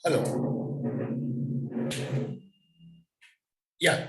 Hello. Yeah.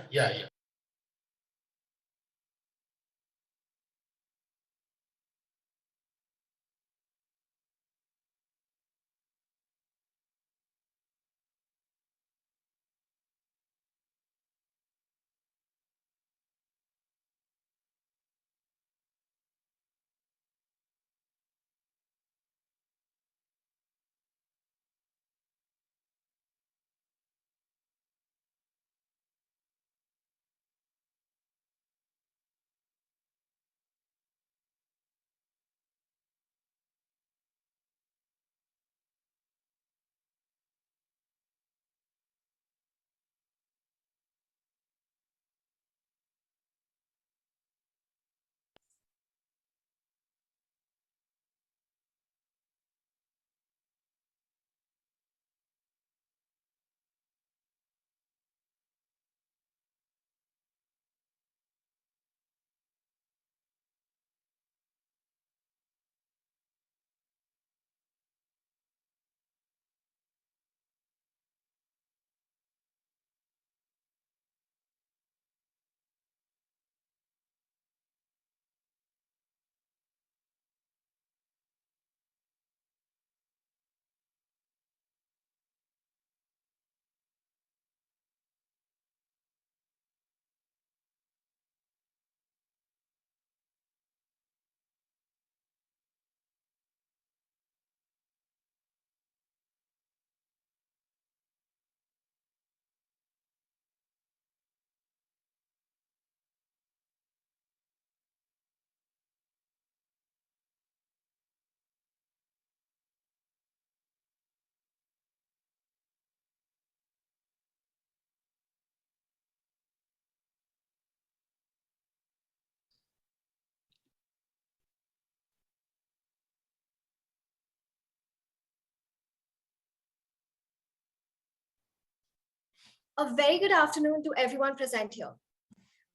A very good afternoon to everyone present here.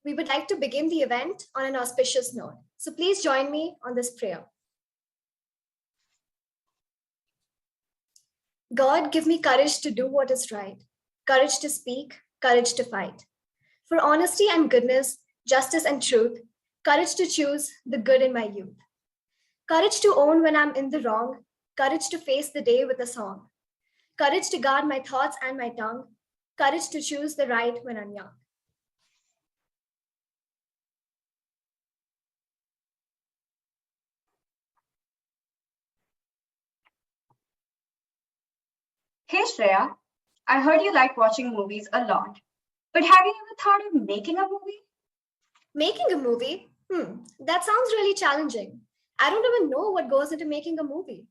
We would like to begin the event on an auspicious note. So please join me on this prayer. God, give me courage to do what is right, courage to speak, courage to fight. For honesty and goodness, justice and truth, courage to choose the good in my youth. Courage to own when I'm in the wrong, courage to face the day with a song. Courage to guard my thoughts and my tongue, courage to choose the right when I'm young. Hey Shreya, I heard you like watching movies a lot, but have you ever thought of making a movie? Making a movie? That sounds really challenging. I don't even know what goes into making a movie.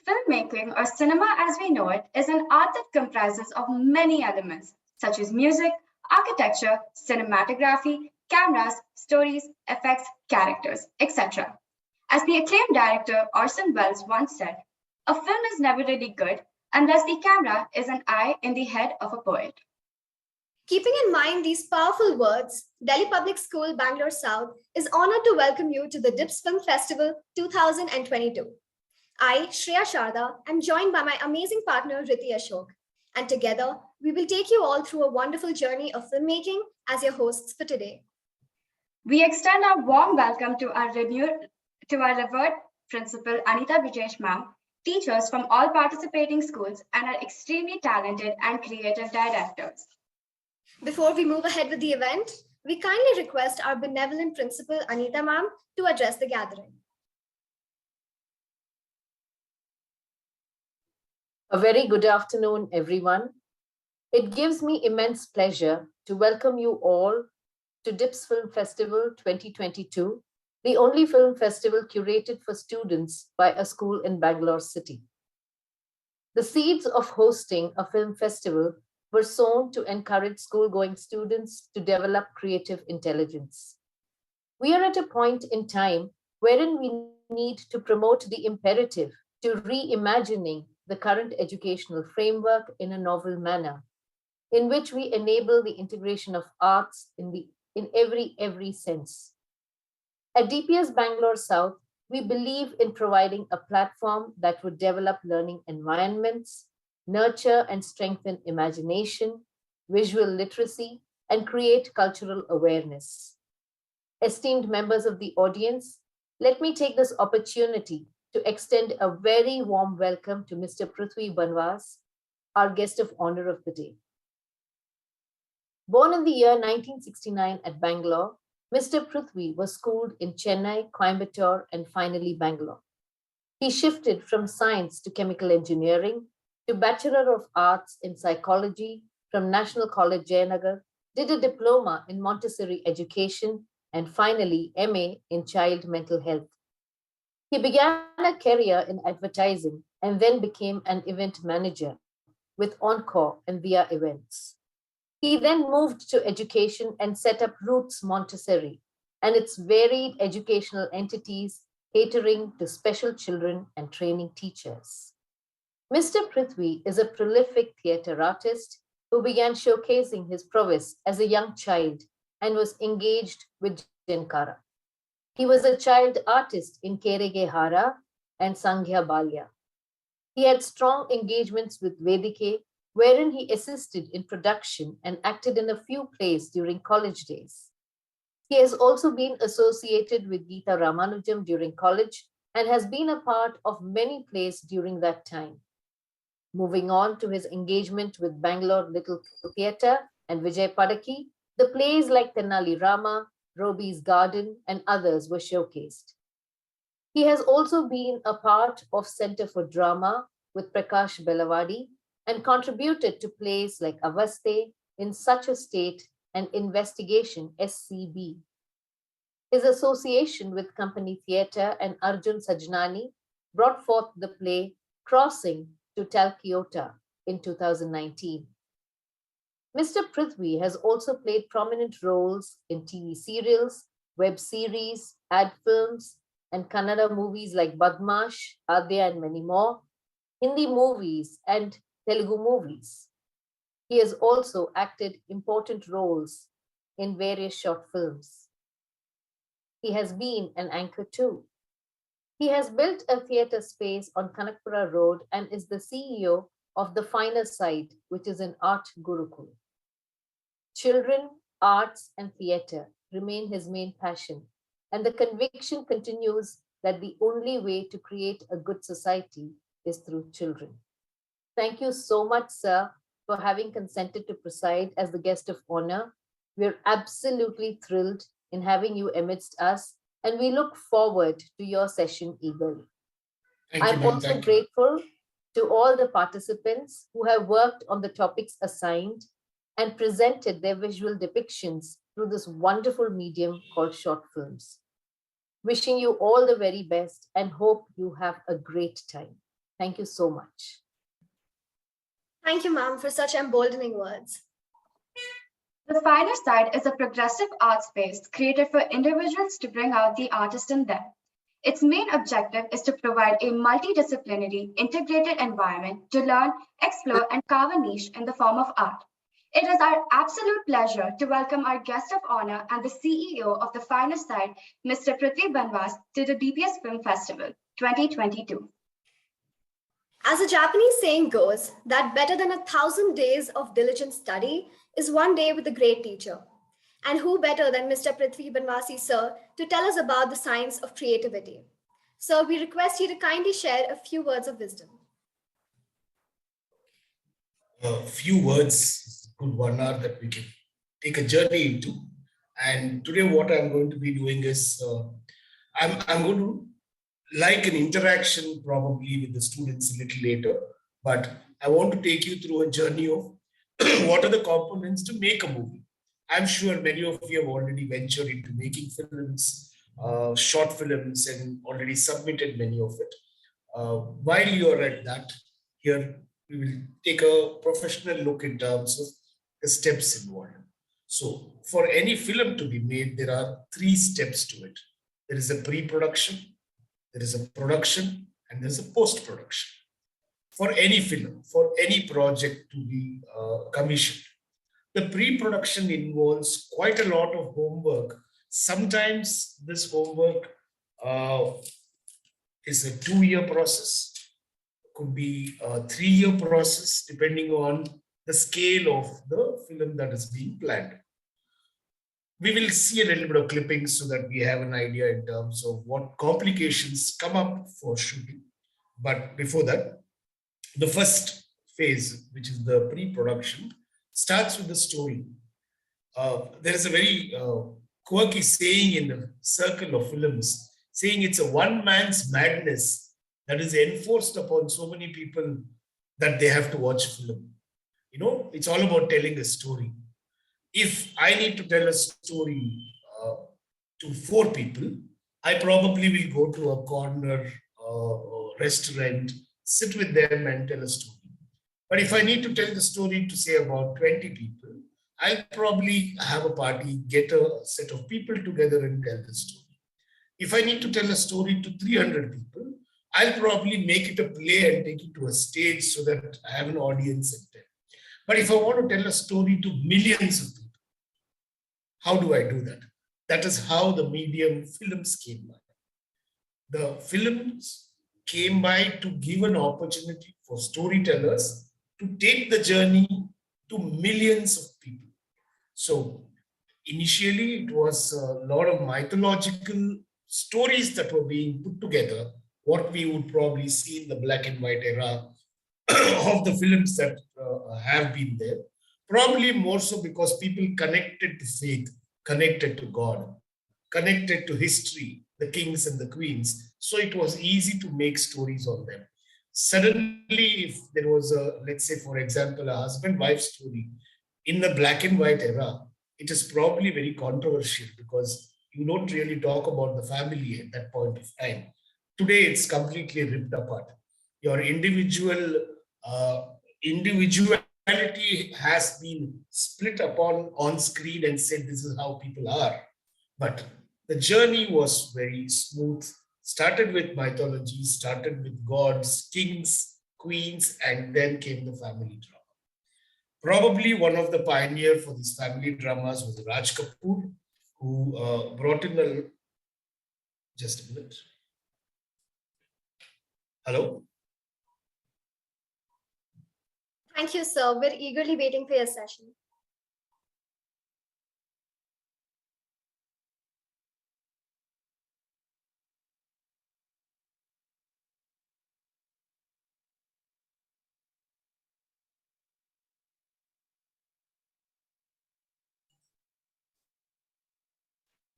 Filmmaking, or cinema as we know it, is an art that comprises of many elements, such as music, architecture, cinematography, cameras, stories, effects, characters, etc. As the acclaimed director Orson Welles once said, a film is never really good unless the camera is an eye in the head of a poet. Keeping in mind these powerful words, Delhi Public School, Bangalore South is honored to welcome you to the DiPS Film Festival 2022. I, Shreya Sharda, am joined by my amazing partner Riti Ashok, and together we will take you all through a wonderful journey of filmmaking as your hosts for today. We extend our warm welcome to our revered principal Anita Brijesh ma'am, teachers from all participating schools, and our extremely talented and creative directors. Before we move ahead with the event, we kindly request our benevolent principal Anita ma'am to address the gathering. A very good afternoon, everyone. It gives me immense pleasure to welcome you all to DiPS Film Festival 2022, the only film festival curated for students by a school in Bangalore city. The seeds of hosting a film festival were sown to encourage school-going students to develop creative intelligence. We are at a point in time wherein we need to promote the imperative to reimagining the current educational framework in a novel manner, in which we enable the integration of arts in every sense. At DPS Bangalore South, we believe in providing a platform that would develop learning environments, nurture and strengthen imagination, visual literacy, and create cultural awareness. Esteemed members of the audience, let me take this opportunity to extend a very warm welcome to Mr. Prithvi Banwas, our guest of honor of the day. Born in the year 1969 at Bangalore, Mr. Prithvi was schooled in Chennai, Coimbatore, and finally Bangalore. He shifted from science to chemical engineering to Bachelor of Arts in Psychology from National College Jayanagar, did a diploma in Montessori education, and finally MA in child mental health. He began a career in advertising and then became an event manager with Encore and Via Events. He then moved to education and set up Roots Montessori and its varied educational entities catering to special children and training teachers. Mr. Prithvi is a prolific theatre artist who began showcasing his prowess as a young child and was engaged with Jankara. He was a child artist in Kerege Hara and Sanghya Balya. He had strong engagements with Vedike, wherein he assisted in production and acted in a few plays during college days. He has also been associated with Geeta Ramanujam during college and has been a part of many plays during that time. Moving on to his engagement with Bangalore Little Theatre and Vijay Padaki, the plays like Tenali Rama, Roby's Garden, and others were showcased. He has also been a part of Center for Drama with Prakash Belavadi and contributed to plays like Avaste, In Such a State, and Investigation SCB. His association with Company Theatre and Arjun Sajnani brought forth the play Crossing to Talkiota in 2019. Mr. Prithvi has also played prominent roles in TV serials, web series, ad films, and Kannada movies like Badmash, Adya, and many more, Hindi movies, and Telugu movies. He has also acted important roles in various short films. He has been an anchor too. He has built a theatre space on Kanakpura Road and is the CEO of The Finer Side, which is an art gurukul. Children, arts, and theatre remain his main passion, and the conviction continues that the only way to create a good society is through children. Thank you so much, sir, for having consented to preside as the guest of honor. We're absolutely thrilled in having you amidst us, and we look forward to your session eagerly. I'm also grateful to all the participants who have worked on the topics assigned and presented their visual depictions through this wonderful medium called short films. Wishing you all the very best and hope you have a great time. Thank you so much. Thank you, ma'am, for such emboldening words. The Finer Side is a progressive art space created for individuals to bring out the artist in them. Its main objective is to provide a multidisciplinary, integrated environment to learn, explore, and carve a niche in the form of art. It is our absolute pleasure to welcome our guest of honor and the CEO of the Finer Side, Mr. Prithvi Banwas, to the DPS Film Festival 2022. As a Japanese saying goes, that better than 1,000 days of diligent study is one day with a great teacher. And who better than Mr. Prithvi Banwasi, sir, to tell us about the science of creativity? Sir, we request you to kindly share a few words of wisdom. A few words is a good 1 hour that we can take a journey into. And today what I'm going to be doing is, I'm going to like an interaction probably with the students a little later, but I want to take you through a journey of what are the components to make a movie. I'm sure many of you have already ventured into making films, short films, and already submitted many of it. While you're at that, here we will take a professional look in terms of the steps involved. So for any film to be made, there are 3 steps to it. There is a pre-production, there is a production, and there's a post-production. For any film, for any project to be commissioned, the pre-production involves quite a lot of homework. Sometimes this homework is a 2-year process, could be a 3-year process, depending on the scale of the film that is being planned. We will see a little bit of clippings so that we have an idea in terms of what complications come up for shooting. But before that, the first phase, which is the pre-production, starts with the story. There is a very quirky saying in the circle of films, saying it's a one man's madness that is enforced upon so many people that they have to watch film. You know, it's all about telling a story. If I need to tell a story to 4 people, I probably will go to a corner restaurant, sit with them and tell a story. But if I need to tell the story to say about 20 people, I'll probably have a party, get a set of people together and tell the story. If I need to tell a story to 300 people, I'll probably make it a play and take it to a stage so that I have an audience and tell. But if I want to tell a story to millions of people, how do I do that? That is how the medium films came by. The films came by to give an opportunity for storytellers to take the journey to millions of people. So initially it was a lot of mythological stories that were being put together, what we would probably see in the black and white era of the films that have been there. Probably more so because people connected to faith, connected to God, connected to history, the kings and the queens. So it was easy to make stories on them. Suddenly, if there was a, let's say, for example, a husband-wife story in the black and white era, it is probably very controversial because you don't really talk about the family at that point of time. Today, it's completely ripped apart. Your individuality has been split upon on screen and said this is how people are. But the journey was very smooth. Started with mythology, started with gods, kings, queens, and then came the family drama. Probably one of the pioneers for these family dramas was Raj Kapoor, who brought in a, just a minute. Hello? Thank you, sir. We're eagerly waiting for your session.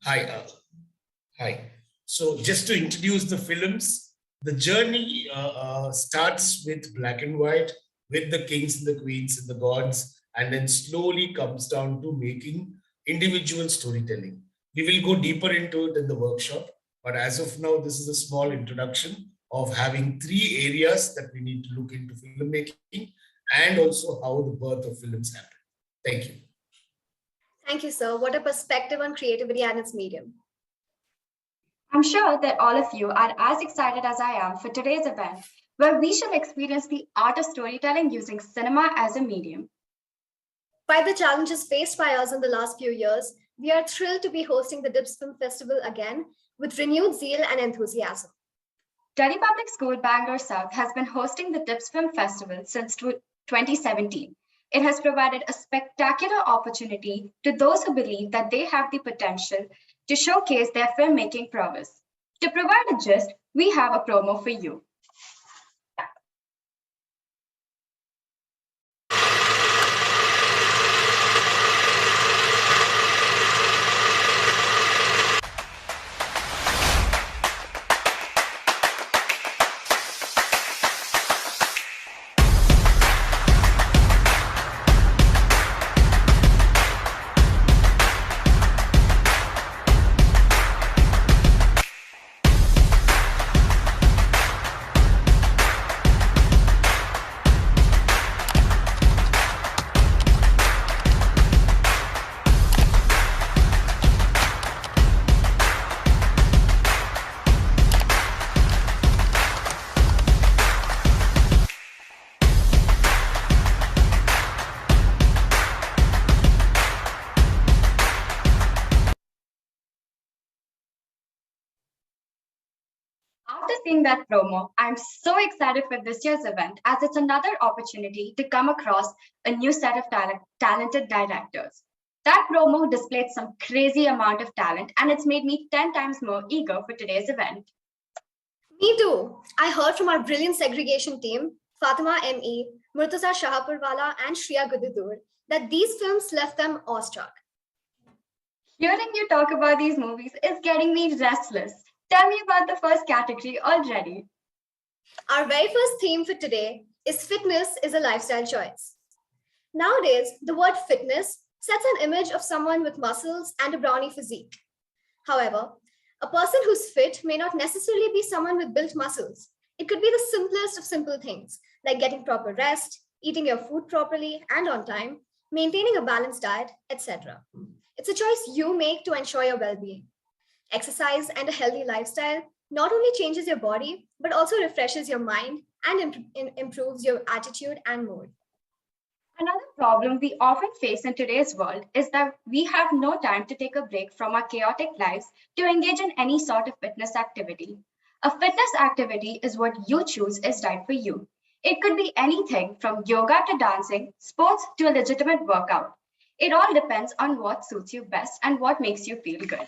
Hi. Hi. So just to introduce the films, the journey starts with black and white, with the kings and the queens and the gods, and then slowly comes down to making individual storytelling. We will go deeper into it in the workshop, but as of now, this is a small introduction of having 3 areas that we need to look into filmmaking and also how the birth of films happen. Thank you. Thank you, sir. What a perspective on creativity and its medium. I'm sure that all of you are as excited as I am for today's event, where we shall experience the art of storytelling using cinema as a medium. By the challenges faced by us in the last few years, we are thrilled to be hosting the DiPS Film Festival again with renewed zeal and enthusiasm. Delhi Public School, Bangalore South has been hosting the DiPS Film Festival since 2017. It has provided a spectacular opportunity to those who believe that they have the potential to showcase their filmmaking prowess. To provide a gist, we have a promo for you. seeing that promo. I'm so excited for this year's event as it's another opportunity to come across a new set of talented directors. That promo displayed some crazy amount of talent and it's made me 10 times more eager for today's event. Me too. I heard from our brilliant segregation team, Fatima M.E., Murtaza Shahapurwala, and Shriya Gududur, that these films left them awestruck. Hearing you talk about these movies is getting me restless. Tell me about the first category already. Our very first theme for today is fitness is a lifestyle choice. Nowadays, the word fitness sets an image of someone with muscles and a brawny physique. However, a person who's fit may not necessarily be someone with built muscles. It could be the simplest of simple things, like getting proper rest, eating your food properly and on time, maintaining a balanced diet, etc. It's a choice you make to ensure your well-being. Exercise and a healthy lifestyle not only changes your body, but also refreshes your mind and improves your attitude and mood. Another problem we often face in today's world is that we have no time to take a break from our chaotic lives to engage in any sort of fitness activity. A fitness activity is what you choose is right for you. It could be anything from yoga to dancing, sports to a legitimate workout. It all depends on what suits you best and what makes you feel good.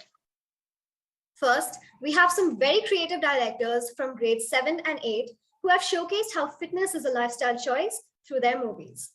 First, we have some very creative directors from grades 7 and 8 who have showcased how fitness is a lifestyle choice through their movies.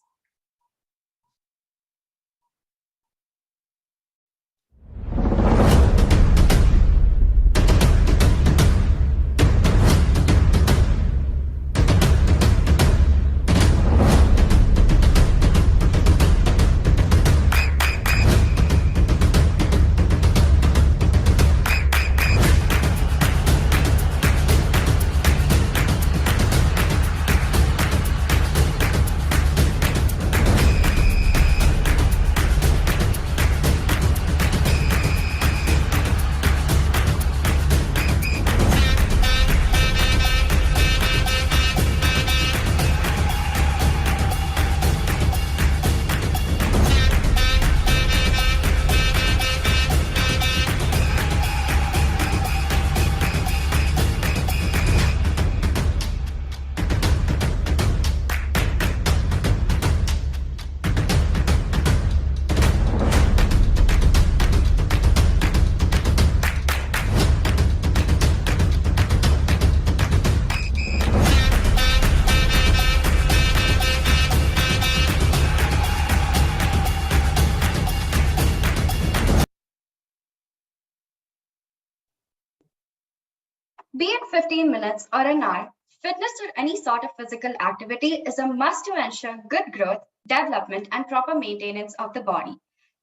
Be it 15 minutes or an hour, fitness or any sort of physical activity is a must to ensure good growth, development, and proper maintenance of the body.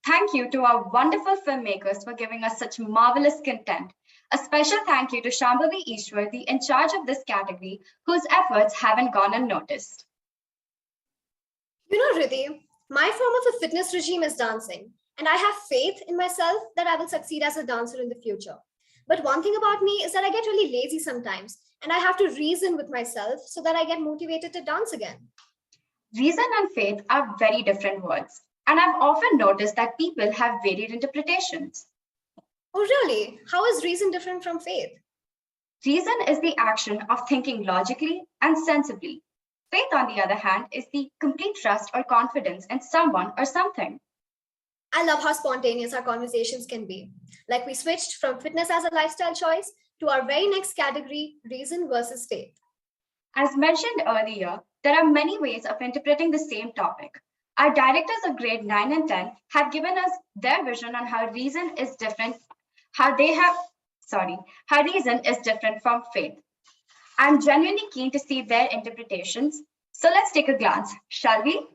Thank you to our wonderful filmmakers for giving us such marvelous content. A special thank you to Shambhavi Ishwar, the in charge of this category, whose efforts haven't gone unnoticed. You know, Riddhi, my form of a fitness regime is dancing, and I have faith in myself that I will succeed as a dancer in the future. But one thing about me is that I get really lazy sometimes, and I have to reason with myself so that I get motivated to dance again. Reason and faith are very different words, and I've often noticed that people have varied interpretations. Oh, really? How is reason different from faith? Reason is the action of thinking logically and sensibly. Faith, on the other hand, is the complete trust or confidence in someone or something. I love how spontaneous our conversations can be. Like we switched from fitness as a lifestyle choice to our very next category, reason versus faith. As mentioned earlier, there are many ways of interpreting the same topic. Our directors of grade 9 and 10 have given us their vision on how reason is different, how reason is different from faith. I'm genuinely keen to see their interpretations. So let's take a glance, shall we?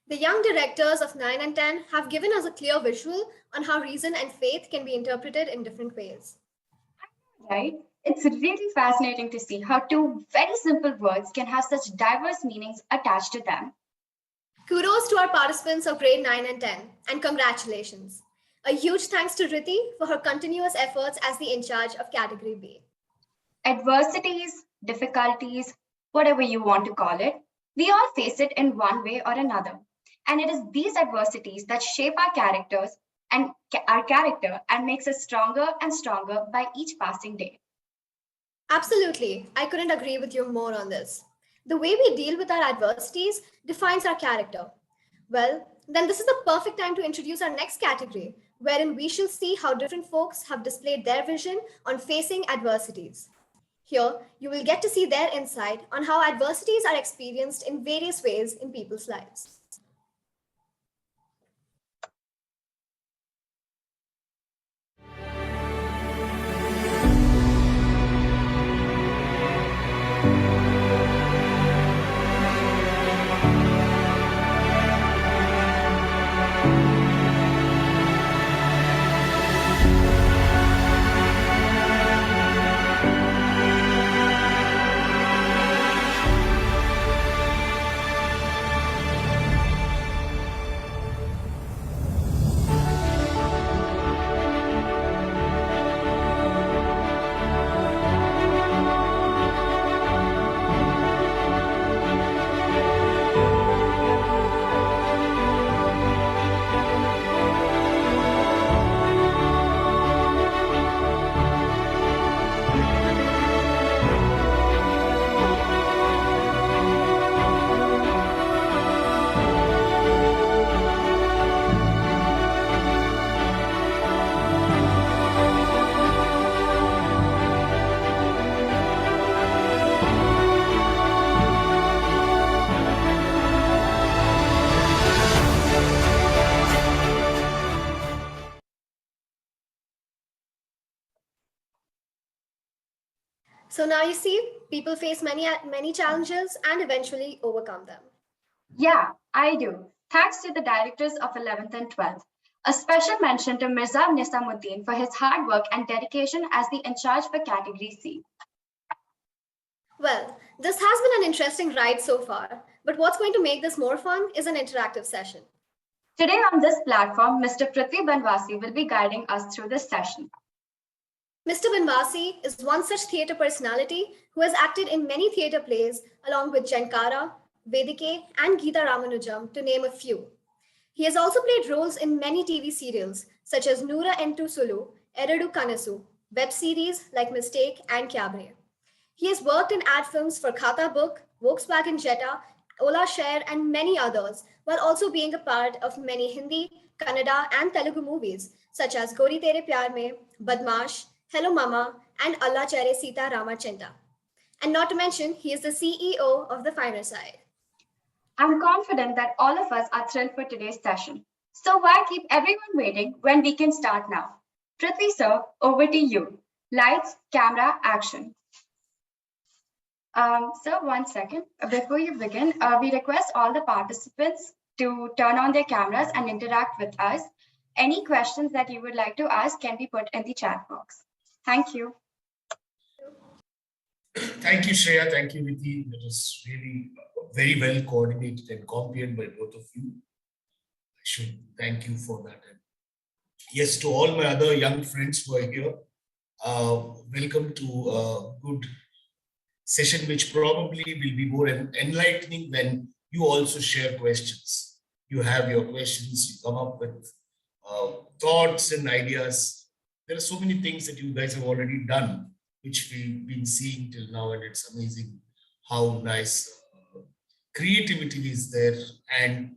The young directors of 9 and 10 have given us a clear visual on how reason and faith can be interpreted in different ways. Right? It's really fascinating to see how two very simple words can have such diverse meanings attached to them. Kudos to our participants of grade 9 and 10, and congratulations. A huge thanks to Riti for her continuous efforts as the in charge of Category B. Adversities, difficulties, whatever you want to call it, we all face it in one way or another. And it is these adversities that shape our characters and our character and makes us stronger and stronger by each passing day. Absolutely, I couldn't agree with you more on this. The way we deal with our adversities defines our character. Well, then this is the perfect time to introduce our next category, wherein we shall see how different folks have displayed their vision on facing adversities. Here, you will get to see their insight on how adversities are experienced in various ways in people's lives. So now you see, people face many challenges and eventually overcome them. Yeah, I do. Thanks to the directors of 11th and 12th. A special mention to Mirza Nisamuddin for his hard work and dedication as the in charge for Category C. Well, this has been an interesting ride so far, but what's going to make this more fun is an interactive session. Today on this platform, Mr. Prithvi Banwasi will be guiding us through this session. Mr. Banwasi is one such theatre personality who has acted in many theatre plays along with Jankara, Vedike, and Geeta Ramanujam, to name a few. He has also played roles in many TV serials such as Noora Entu Sulu, Eradu Kanasu, web series like Mistake and Kyabre. He has worked in ad films for Khata Book, Volkswagen Jetta, Ola Share, and many others, while also being a part of many Hindi, Kannada, and Telugu movies such as Gori Tere Pyar Mein, Badmaash, Hello Mama, and Allah Chare Sita Ramachandra. And not to mention, he is the CEO of The Finer Side. I'm confident that all of us are thrilled for today's session. So why keep everyone waiting when we can start now? Prithvi sir, over to you. Lights, camera, action. So 1 second. Before you begin, we request all the participants to turn on their cameras and interact with us. Any questions that you would like to ask can be put in the chat box. Thank you. Thank you, Shreya. Thank you, Riti. That was really very well coordinated and competent by both of you. I should thank you for that. And yes, to all my other young friends who are here, welcome to a good session, which probably will be more enlightening when you also share questions. You have your questions, you come up with thoughts and ideas. There are so many things that you guys have already done, which we've been seeing till now, and it's amazing how nice creativity is there and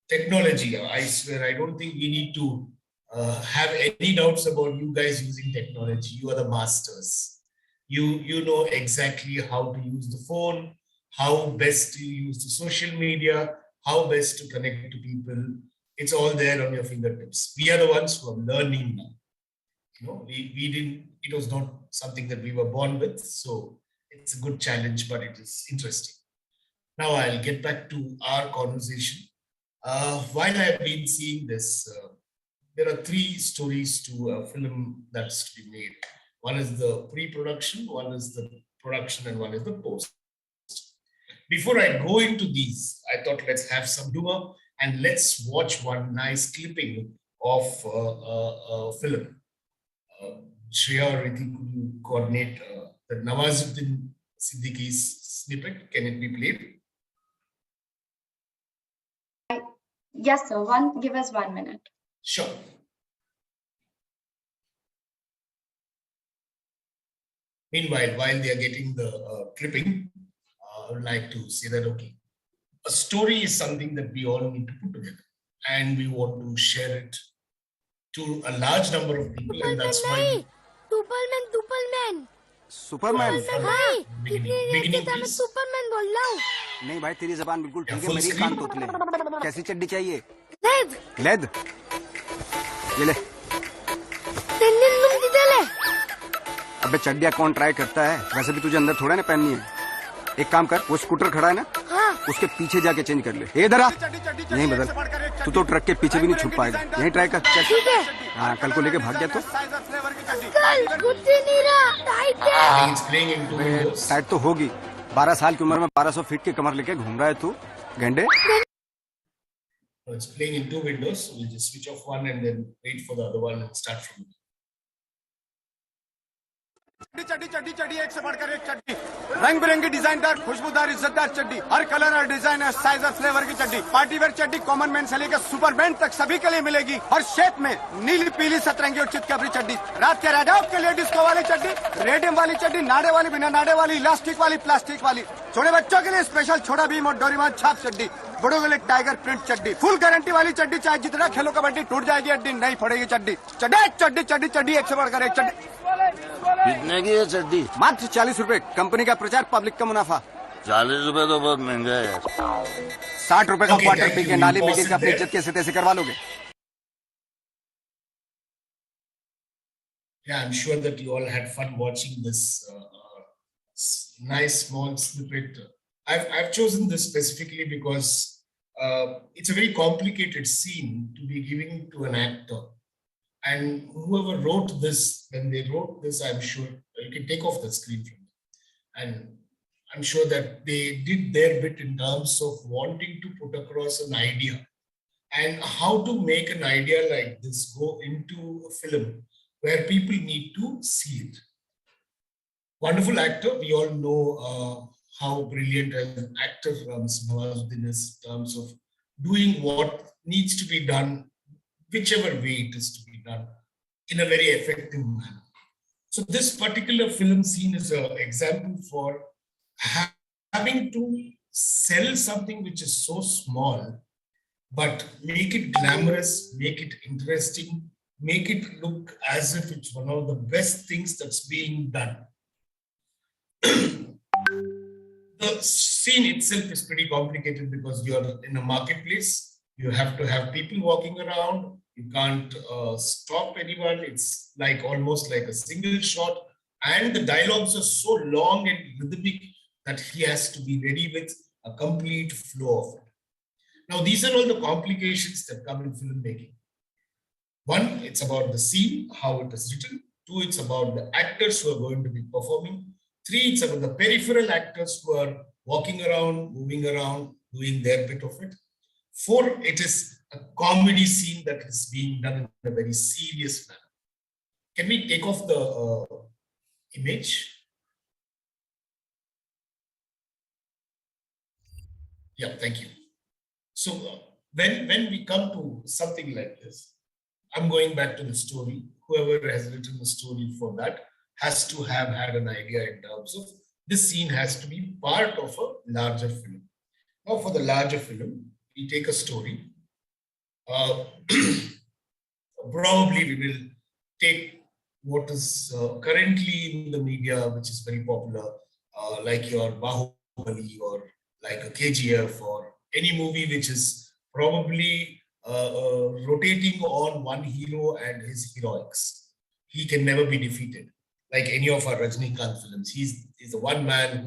technology. I swear, I don't think we need to have any doubts about you guys using technology. You are the masters. You know exactly how to use the phone, how best to use the social media, how best to connect to people. It's all there on your fingertips. We are the ones who are learning now. You know, we didn't, it was not something that we were born with. So it's a good challenge, but it is interesting. Now I'll get back to our conversation. While I've been seeing this, there are three stories to a film that's to be made. One is the pre-production, one is the production, and one is the post. Before I go into these, I thought let's have some humor and let's watch one nice clipping of a film. Shreya or Rithi, could you coordinate the Nawazuddin Siddiqui's snippet? Can it be played? Yes, sir. Give us 1 minute. Sure. Meanwhile, while they are getting the clipping, I would like to say that, okay, a story is something that we all need to put together and we want to share it to a large number of people, and that's why Superman beginning please. Superman बोल रहा हूँ नहीं भाई तेरी जबान बिल्कुल ठीक है full मेरी screen. कान तोतले कैसी चड्डी चाहिए लेद ये ले अबे चड्डियाँ कौन ट्राई करता है वैसे भी तुझे अंदर थोड़ा ना पहननी है एक काम कर वो स्कूटर खड़ा है ना उसके पीछे जाके चेंज कर ले इधर आ नहीं बदल तू तो ट्रक के पीछे भी नहीं छुप पाएगा यहीं ट्राई कर हाँ कल को लेके भाग गया तो टाइट तो होगी 12 साल की उम्र में 1200 फीट की कमर लेके घूम रहा है तू गेंडे It's playing in two windows. We'll just switch off one and then wait for the other one and start from it. चड्डी चड्डी चड्डी एक से बढ़कर एक चड्डी रंग बिरंगी डिजाइनदार खुशबूदार इज्जतदार चड्डी हर कलर और डिजाइन और साइज और फ्लेवर की चड्डी पार्टी वेयर चड्डी कॉमन मैन से लेकर सुपरमैन तक सभी के लिए मिलेगी और शेप में नीली पीली सतरंगी और चितकबरी चड्डी रात के राजाओं के लिए डिस्को वाली चड्डी रेडियम वाली चड्डी नाड़े वाली बिना नाड़े वाली इलास्टिक वाली प्लास्टिक वाली छोटे बच्चों के लिए स्पेशल छोटा भीम और डोरेमोन छाप चड्डी बड़ों के लिए टाइगर प्रिंट चड्डी फुल गारंटी वाली चड्डी चाहे जितना खेलो कबड्डी टूट जाएगी हड्डी नहीं पड़ेगी चड्डी चड्डी चड्डी चड्डी चड्डी एक से बढ़कर एक चड्डी कितने की है चड्डी मात्र 40 रुपए कंपनी का प्रचार पब्लिक का मुनाफा 40 रुपए तो बहुत महंगा है यार 60 रुपए का Okay, quarter thank P you. के नाली Pause में it का अपनी there. इज्जत कैसे तैसे करवा लोगे Yeah, I'm sure that you all had fun watching this nice small snippet. I've chosen this specifically because it's a very complicated scene to be giving to an actor. And whoever wrote this, when they wrote this, I'm sure you can take off the screen from them. And I'm sure that they did their bit in terms of wanting to put across an idea and how to make an idea like this go into a film where people need to see it. Wonderful actor. We all know how brilliant an actor Mr. Nawazuddin is in terms of doing what needs to be done, whichever way it is to be done, in a very effective manner. So this particular film scene is an example for having to sell something which is so small, but make it glamorous, make it interesting, make it look as if it's one of the best things that's being done. The scene itself is pretty complicated because you're in a marketplace. You have to have people walking around. You can't stop anyone. It's like almost like a single shot. And the dialogues are so long and rhythmic that he has to be ready with a complete flow of it. Now, these are all the complications that come in filmmaking. One, it's about the scene, how it is written. Two, it's about the actors who are going to be performing. Three, it's about the peripheral actors who are walking around, moving around, doing their bit of it. Four, it is a comedy scene that is being done in a very serious manner. Can we take off the image? Yeah, thank you. So when we come to something like this, I'm going back to the story. Whoever has written the story for that has to have had an idea in terms of this scene has to be part of a larger film. Now, for the larger film, we take a story. Probably we will take what is currently in the media, which is very popular, like your Bahubali or like a KGF or any movie which is probably rotating on one hero and his heroics. He can never be defeated. Like any of our Rajnikant films, he's the one man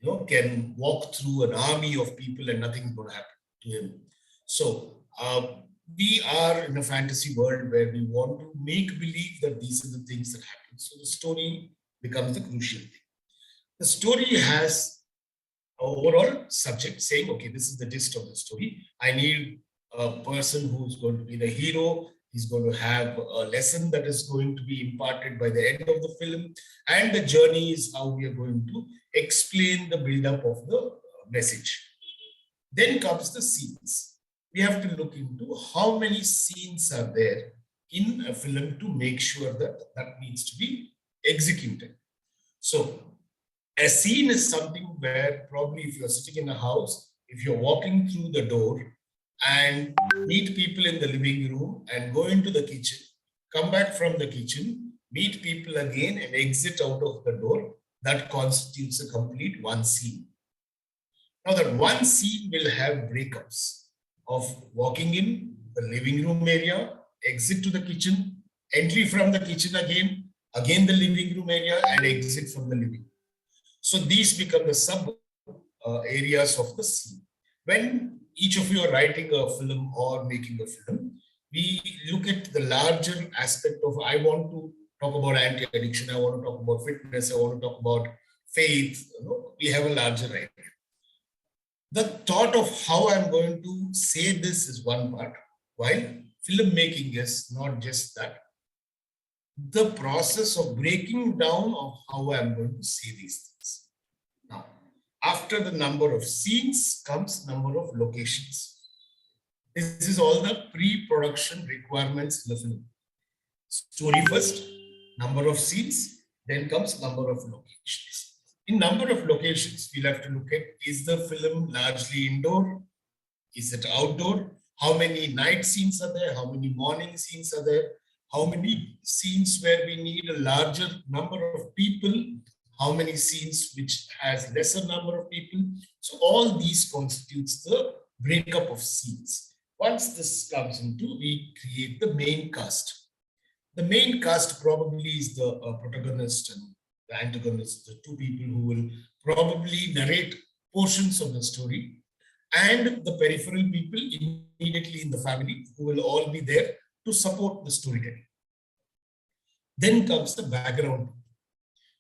who can walk through an army of people and nothing is going to happen to him. So we are in a fantasy world where we want to make believe that these are the things that happen. So the story becomes the crucial thing. The story has an overall subject saying, okay, this is the gist of the story. I need a person who's going to be the hero. He's going to have a lesson that is going to be imparted by the end of the film. And the journey is how we are going to explain the build-up of the message. Then comes the scenes. We have to look into how many scenes are there in a film to make sure that that needs to be executed. So a scene is something where probably if you're sitting in a house, if you're walking through the door and meet people in the living room and go into the kitchen, come back from the kitchen, meet people again and exit out of the door, that constitutes a complete one scene. Now that one scene will have breakups of walking in the living room area, exit to the kitchen, entry from the kitchen again the living room area and exit from the living room. So these become the sub areas of the scene. When each of you are writing a film or making a film, we look at the larger aspect of, I want to talk about anti-addiction, I want to talk about fitness, I want to talk about faith. We have a larger idea. The thought of how I'm going to say this is one part, while filmmaking is not just that. The process of breaking down of how I'm going to say these things. Now, after the number of scenes comes number of locations. This is all the pre-production requirements in the film. Story first, number of scenes, then comes number of locations. In number of locations, we'll have to look at, is the film largely indoor? Is it outdoor? How many night scenes are there? How many morning scenes are there? How many scenes where we need a larger number of people? How many scenes which has lesser number of people? So all these constitutes the breakup of scenes. Once this comes into, we create the main cast. The main cast probably is the protagonist and the antagonist, the two people who will probably narrate portions of the story, and the peripheral people immediately in the family who will all be there to support the storytelling. Then comes the background.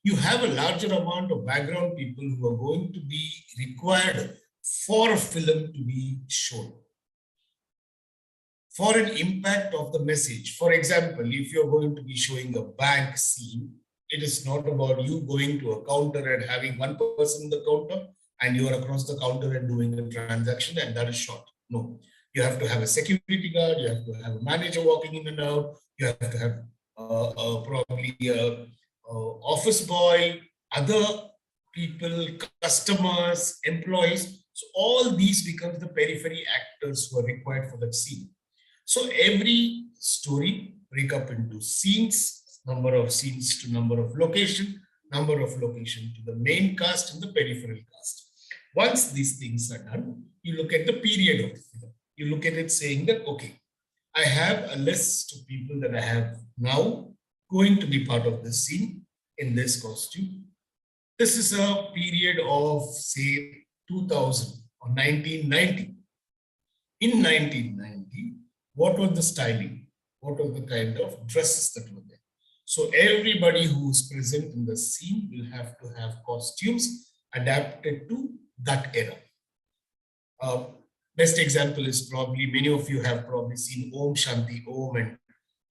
You have a larger amount of background people who are going to be required for a film to be shown. For an impact of the message. For example, if you're going to be showing a bank scene, it is not about you going to a counter and having one person in the counter and you are across the counter and doing a transaction and that is short. No, you have to have a security guard, you have to have a manager walking in and out, you have to have probably a office boy, other people, customers, employees. So all these becomes the periphery actors who are required for that scene. So every story break up into scenes, number of scenes to number of location to the main cast and the peripheral cast. Once these things are done, you look at the period of the film. You look at it saying that, okay, I have a list of people that I have now going to be part of this scene in this costume. This is a period of, say, 2000 or 1990. In 1990, what was the styling? What were the kind of dresses that were there? So everybody who's present in the scene will have to have costumes adapted to that era. Best example is probably, many of you have probably seen Om Shanti Om, and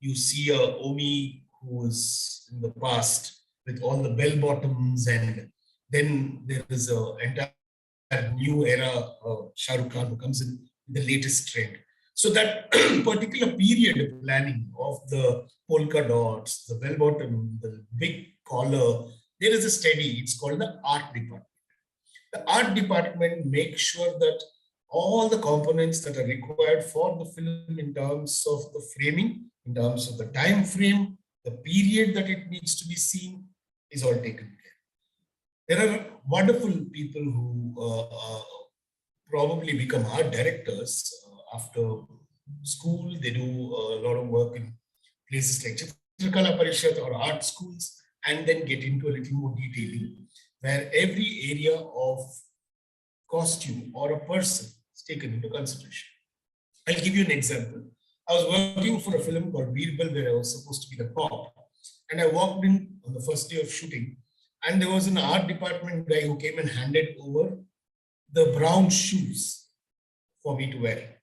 you see a Omi who is in the past with all the bell bottoms, and then there is a entire new era of Shah Rukh Khan who comes in the latest trend. So that particular period planning of the polka dots, the bell bottom, the big collar, there is a study, it's called the art department. The art department makes sure that all the components that are required for the film in terms of the framing, in terms of the time frame, the period that it needs to be seen is all taken care. There are wonderful people who probably become art directors after school. They do a lot of work in places like Chitrakalā Parishad or art schools, and then get into a little more detailing, where every area of costume or a person is taken into consideration. I'll give you an example. I was working for a film called Birbal where I was supposed to be the cop. And I walked in on the first day of shooting, and there was an art department guy who came and handed over the brown shoes for me to wear.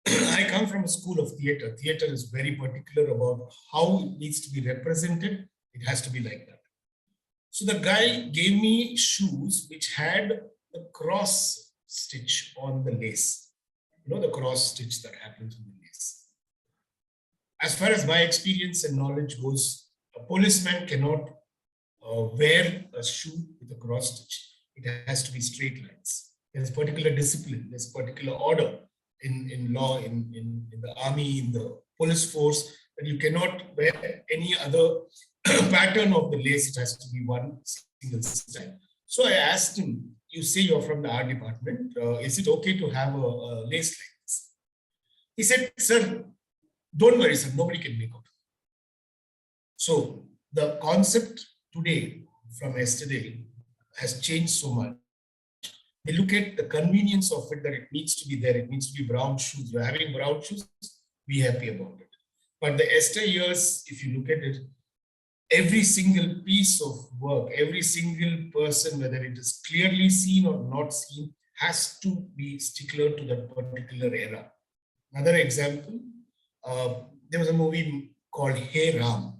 I come from a school of theater. Theater is very particular about how it needs to be represented. It has to be like that. So the guy gave me shoes which had the cross stitch on the lace. You know, the cross stitch that happens in the lace. As far as my experience and knowledge goes, a policeman cannot wear a shoe with a cross stitch. It has to be straight lines. There's particular discipline, there's particular order in law, in the army, in the police force, that you cannot wear any other pattern of the lace. It has to be one single style. So I asked him, you say you're from the art department, is it okay to have a lace like this? He said, sir, don't worry, sir, nobody can make out. So the concept today from yesterday has changed so much. They look at the convenience of it, that it needs to be there. It needs to be brown shoes. You're having brown shoes, be happy about it. But the Esther years, if you look at it, every single piece of work, every single person, whether it is clearly seen or not seen, has to be stickler to that particular era. Another example, there was a movie called Hey Ram.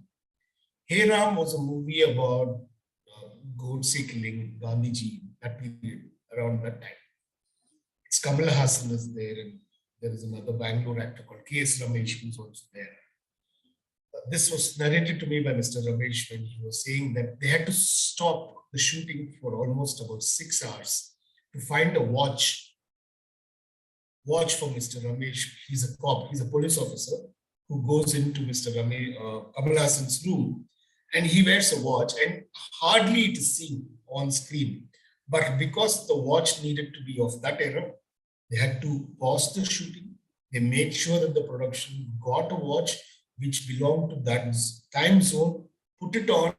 Hey Ram was a movie about Godse killing Gandhiji, that period, around that time. It's Kamal Hassan is there, and there is another Bangalore actor called K.S. Ramesh who's also there. This was narrated to me by Mr. Ramesh when he was saying that they had to stop the shooting for almost about 6 hours to find a watch for Mr. Ramesh. He's a cop, he's a police officer who goes into Mr. Ramesh, Kamal Hassan's room, and he wears a watch, and hardly it is seen on screen. But because the watch needed to be of that era, they had to pause the shooting. They made sure that the production got a watch which belonged to that time zone, put it on,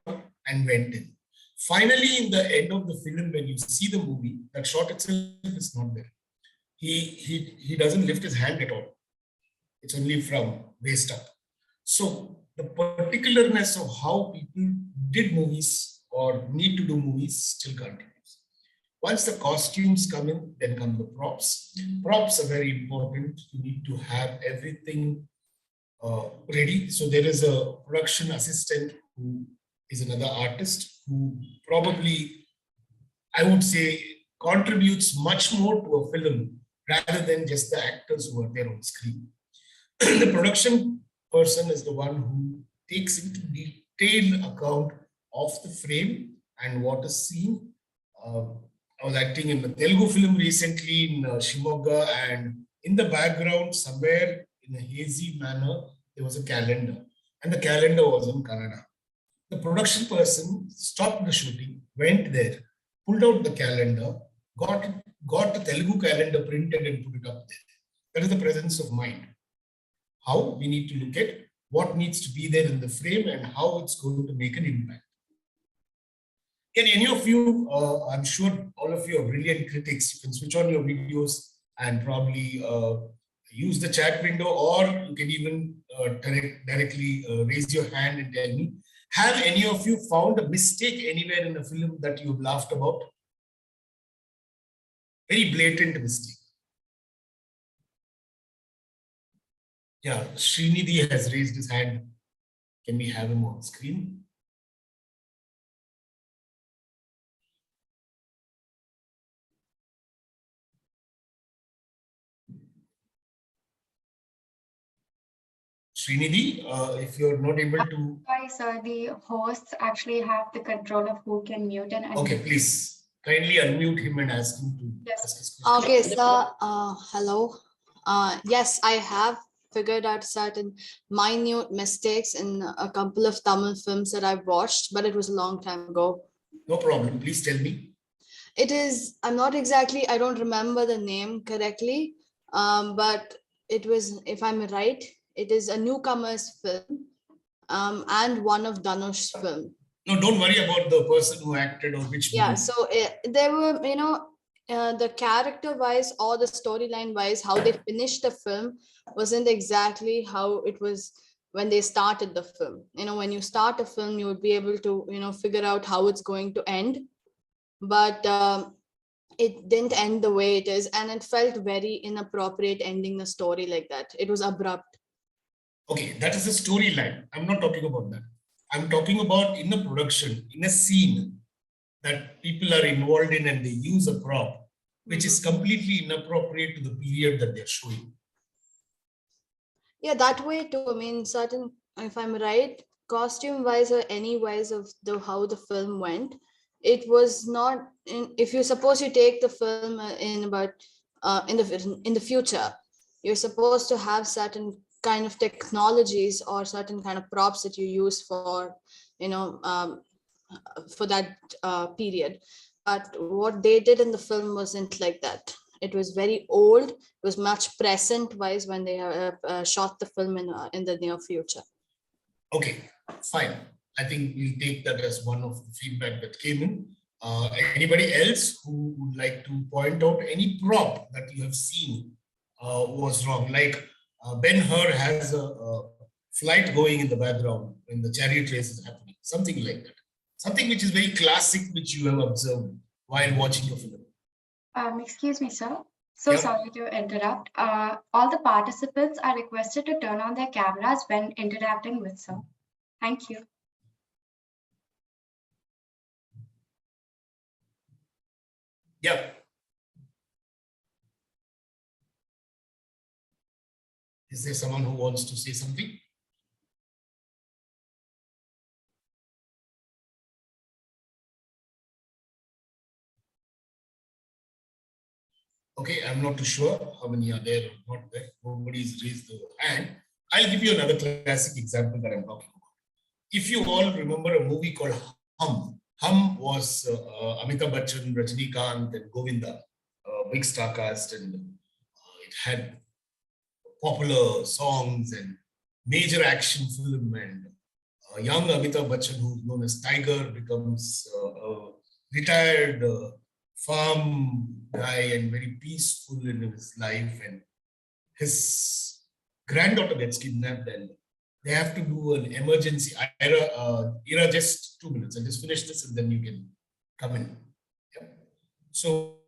and went in. Finally, in the end of the film, when you see the movie, that shot itself is not there. He doesn't lift his hand at all. It's only from waist up. So the particularness of how people did movies or need to do movies still continues. Once the costumes come in, then come the props. Props are very important. You need to have everything ready. So there is a production assistant who is another artist who probably, I would say, contributes much more to a film rather than just the actors who are there on screen. The production person is the one who takes into detailed account of the frame and what is seen. I was acting in a Telugu film recently in Shimoga, and in the background, somewhere in a hazy manner, there was a calendar, and the calendar was in Kannada. The production person stopped the shooting, went there, pulled out the calendar, got the Telugu calendar printed and put it up there. That is the presence of mind. How we need to look at what needs to be there in the frame and how it's going to make an impact. Can any of you, I'm sure all of you are brilliant critics, you can switch on your videos and probably use the chat window, or you can even directly raise your hand and tell me, have any of you found a mistake anywhere in the film that you've laughed about? Very blatant mistake. Yeah, Srinidhi has raised his hand. Can we have him on screen? Srinidhi, if you're not able to... Sorry, sir, the hosts actually have the control of who can mute and unmute. Okay, please kindly unmute him and ask him to ask his question. Okay, sir. Hello. Yes, I have figured out certain minute mistakes in a couple of Tamil films that I've watched, but it was a long time ago. No problem. Please tell me. It is, I don't remember the name correctly, but it was, if I'm right, it is a newcomer's film and one of Dhanush's film. No, don't worry about the person who acted or which movie. Yeah, so there were, the character wise or the storyline wise, how they finished the film wasn't exactly how it was when they started the film. When you start a film, you would be able to, figure out how it's going to end. But it didn't end the way it is. And it felt very inappropriate ending the story like that. It was abrupt. Okay, that is a storyline. I'm not talking about that. I'm talking about in a production, in a scene that people are involved in and they use a prop, which is completely inappropriate to the period that they're showing. Yeah, that way too. I mean, certain, if I'm right, costume wise or any wise of how the film went, it was not. If you suppose you take the film in about in the future, you're supposed to have certain kind of technologies or certain kind of props that you use for for that period. But what they did in the film wasn't like that. It was very old. It was much present wise when they shot the film in the near future. Okay, fine. I think we'll take that as one of the feedback that came in. Anybody else who would like to point out any prop that you have seen was wrong? Like Ben-Hur has a flight going in the background when the chariot race is happening, something like that. Something which is very classic, which you have observed while watching the film. Excuse me, sir. So Yeah. sorry to interrupt. All the participants are requested to turn on their cameras when interacting with sir. Thank you. Yeah. Is there someone who wants to say something? Okay, I'm not too sure how many are there or not there. Nobody's raised their hand. I'll give you another classic example that I'm talking about. If you all remember a movie called Hum. Hum was Amitabh Bachchan, Rajinikanth, and Govinda, big star cast, and it had popular songs and major action film. And young Amitabh Bachchan, who's known as Tiger, becomes a retired farm guy and very peaceful in his life. And his granddaughter gets kidnapped, and they have to do an emergency. Ira, just 2 minutes. I'll just finish this and then you can come in. Yeah. So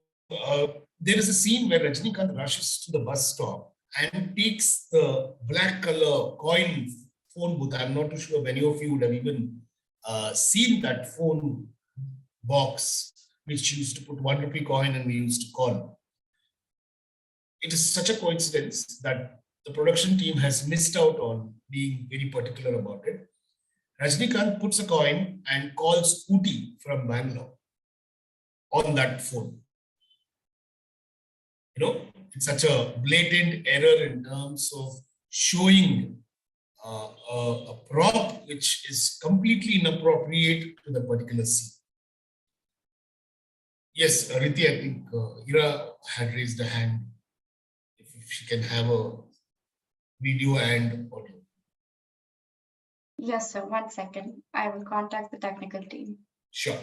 there is a scene where Rajinikanth rushes to the bus stop and takes the black color coin phone booth. I'm not too sure if any of you would have even seen that phone box, which used to put 1 rupee coin and we used to call. It is such a coincidence that the production team has missed out on being very particular about it. Rajinikanth puts a coin and calls Ooty from Bangalore on that phone. It's such a blatant error in terms of showing a prop which is completely inappropriate to the particular scene. Yes, Riti, I think Ira had raised a hand. If she can have a video and audio. Yes, sir. 1 second. I will contact the technical team. Sure.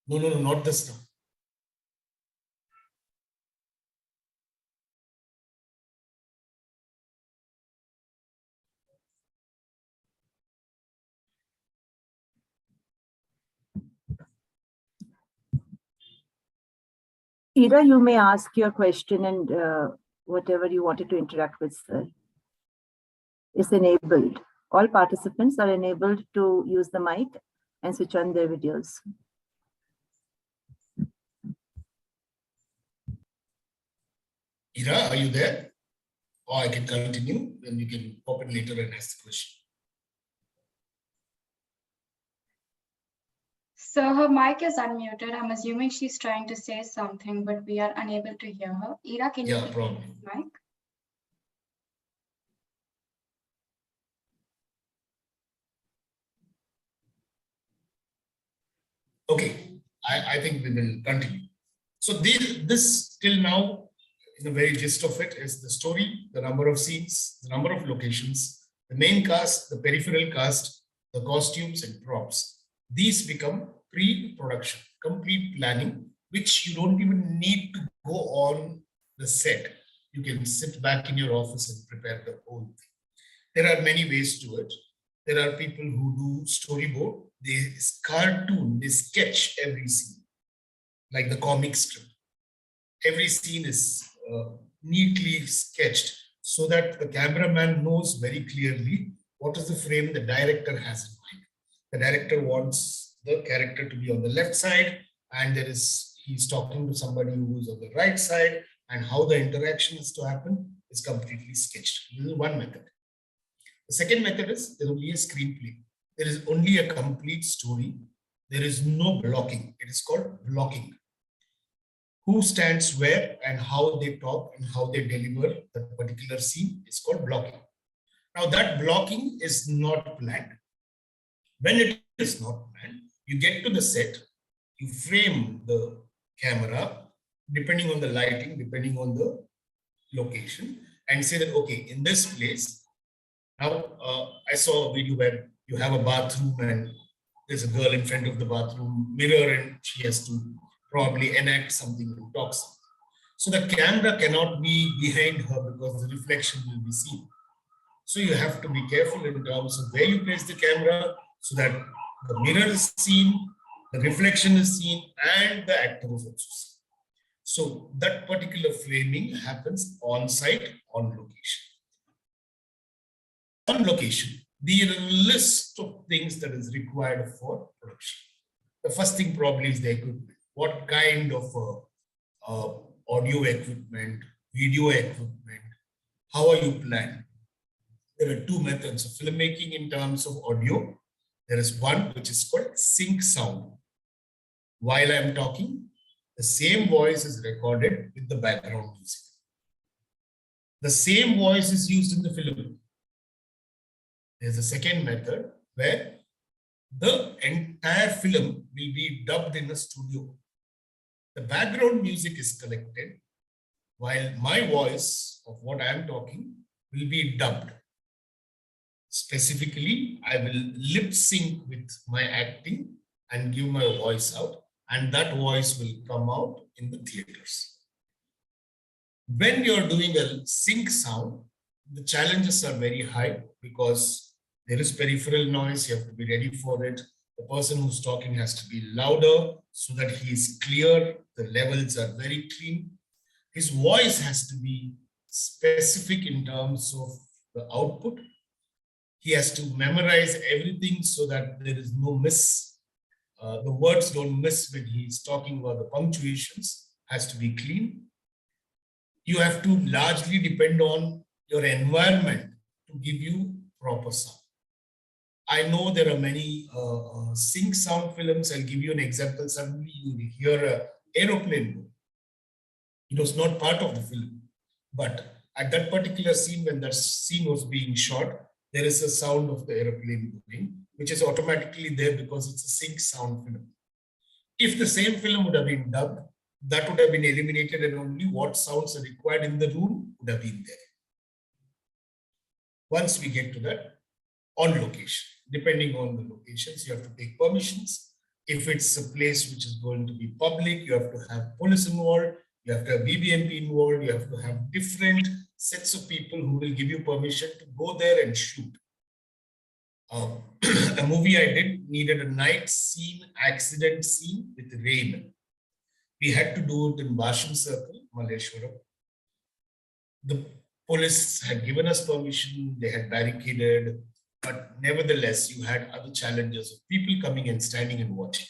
No, not this now. Ira, you may ask your question and whatever you wanted to interact with is enabled. All participants are enabled to use the mic and switch on their videos. Ira, are you there? Or I can continue, then you can pop in later and ask the question. So her mic is unmuted. I'm assuming she's trying to say something, but we are unable to hear her. Ira, can you please mute the mic? Okay, I think we will continue. So this till now in the very gist of it, is the story, the number of scenes, the number of locations, the main cast, the peripheral cast, the costumes and props. These become pre-production, complete planning, which you don't even need to go on the set. You can sit back in your office and prepare the whole thing. There are many ways to it. There are people who do storyboard. They cartoon, they sketch every scene, like the comic strip. Every scene is neatly sketched so that the cameraman knows very clearly what is the frame the director has in mind. The director wants the character to be on the left side, and he's talking to somebody who is on the right side, and how the interaction is to happen is completely sketched. This is one method. The second method is there's only a screenplay. There is only a complete story. There is no blocking. It is called blocking. Who stands where and how they talk and how they deliver the particular scene is called blocking. Now that blocking is not planned. When it is not planned, you get to the set, you frame the camera, depending on the lighting, depending on the location, and say that, okay, in this place, now I saw a video where you have a bathroom and there's a girl in front of the bathroom mirror and she has to probably enact something and talk something. So the camera cannot be behind her because the reflection will be seen. So you have to be careful in terms of where you place the camera so that the mirror is seen, the reflection is seen, and the actor is also seen. So that particular framing happens on site, on location. On location, there are a list of things that is required for production. The first thing probably is the equipment. What kind of audio equipment, video equipment, how are you planned? There are two methods of filmmaking in terms of audio. There is one which is called sync sound. While I'm talking, the same voice is recorded with the background music. The same voice is used in the film. There's a second method where the entire film will be dubbed in a studio. The background music is collected while my voice of what I am talking will be dubbed. Specifically, I will lip sync with my acting and give my voice out, and that voice will come out in the theaters. When you're doing a sync sound, the challenges are very high because there is peripheral noise. You have to be ready for it. The person who's talking has to be louder so that he is clear. The levels are very clean. His voice has to be specific in terms of the output. He has to memorize everything so that there is no miss. The words don't miss when he's talking about the punctuations. Has to be clean. You have to largely depend on your environment to give you proper sound. I know there are many sync sound films. I'll give you an example. Suddenly you hear an aeroplane go. It was not part of the film, but at that particular scene, when that scene was being shot, there is a sound of the aeroplane going, which is automatically there because it's a sync sound film. If the same film would have been dubbed, that would have been eliminated and only what sounds are required in the room would have been there. Once we get to that, on location, depending on the locations, you have to take permissions. If it's a place which is going to be public, you have to have police involved, you have to have BBMP involved, you have to have different sets of people who will give you permission to go there and shoot. A movie I did needed a night scene, accident scene with rain. We had to do it in Basham Circle, Malleshwaram. The police had given us permission, they had barricaded, but nevertheless, you had other challenges of people coming and standing and watching.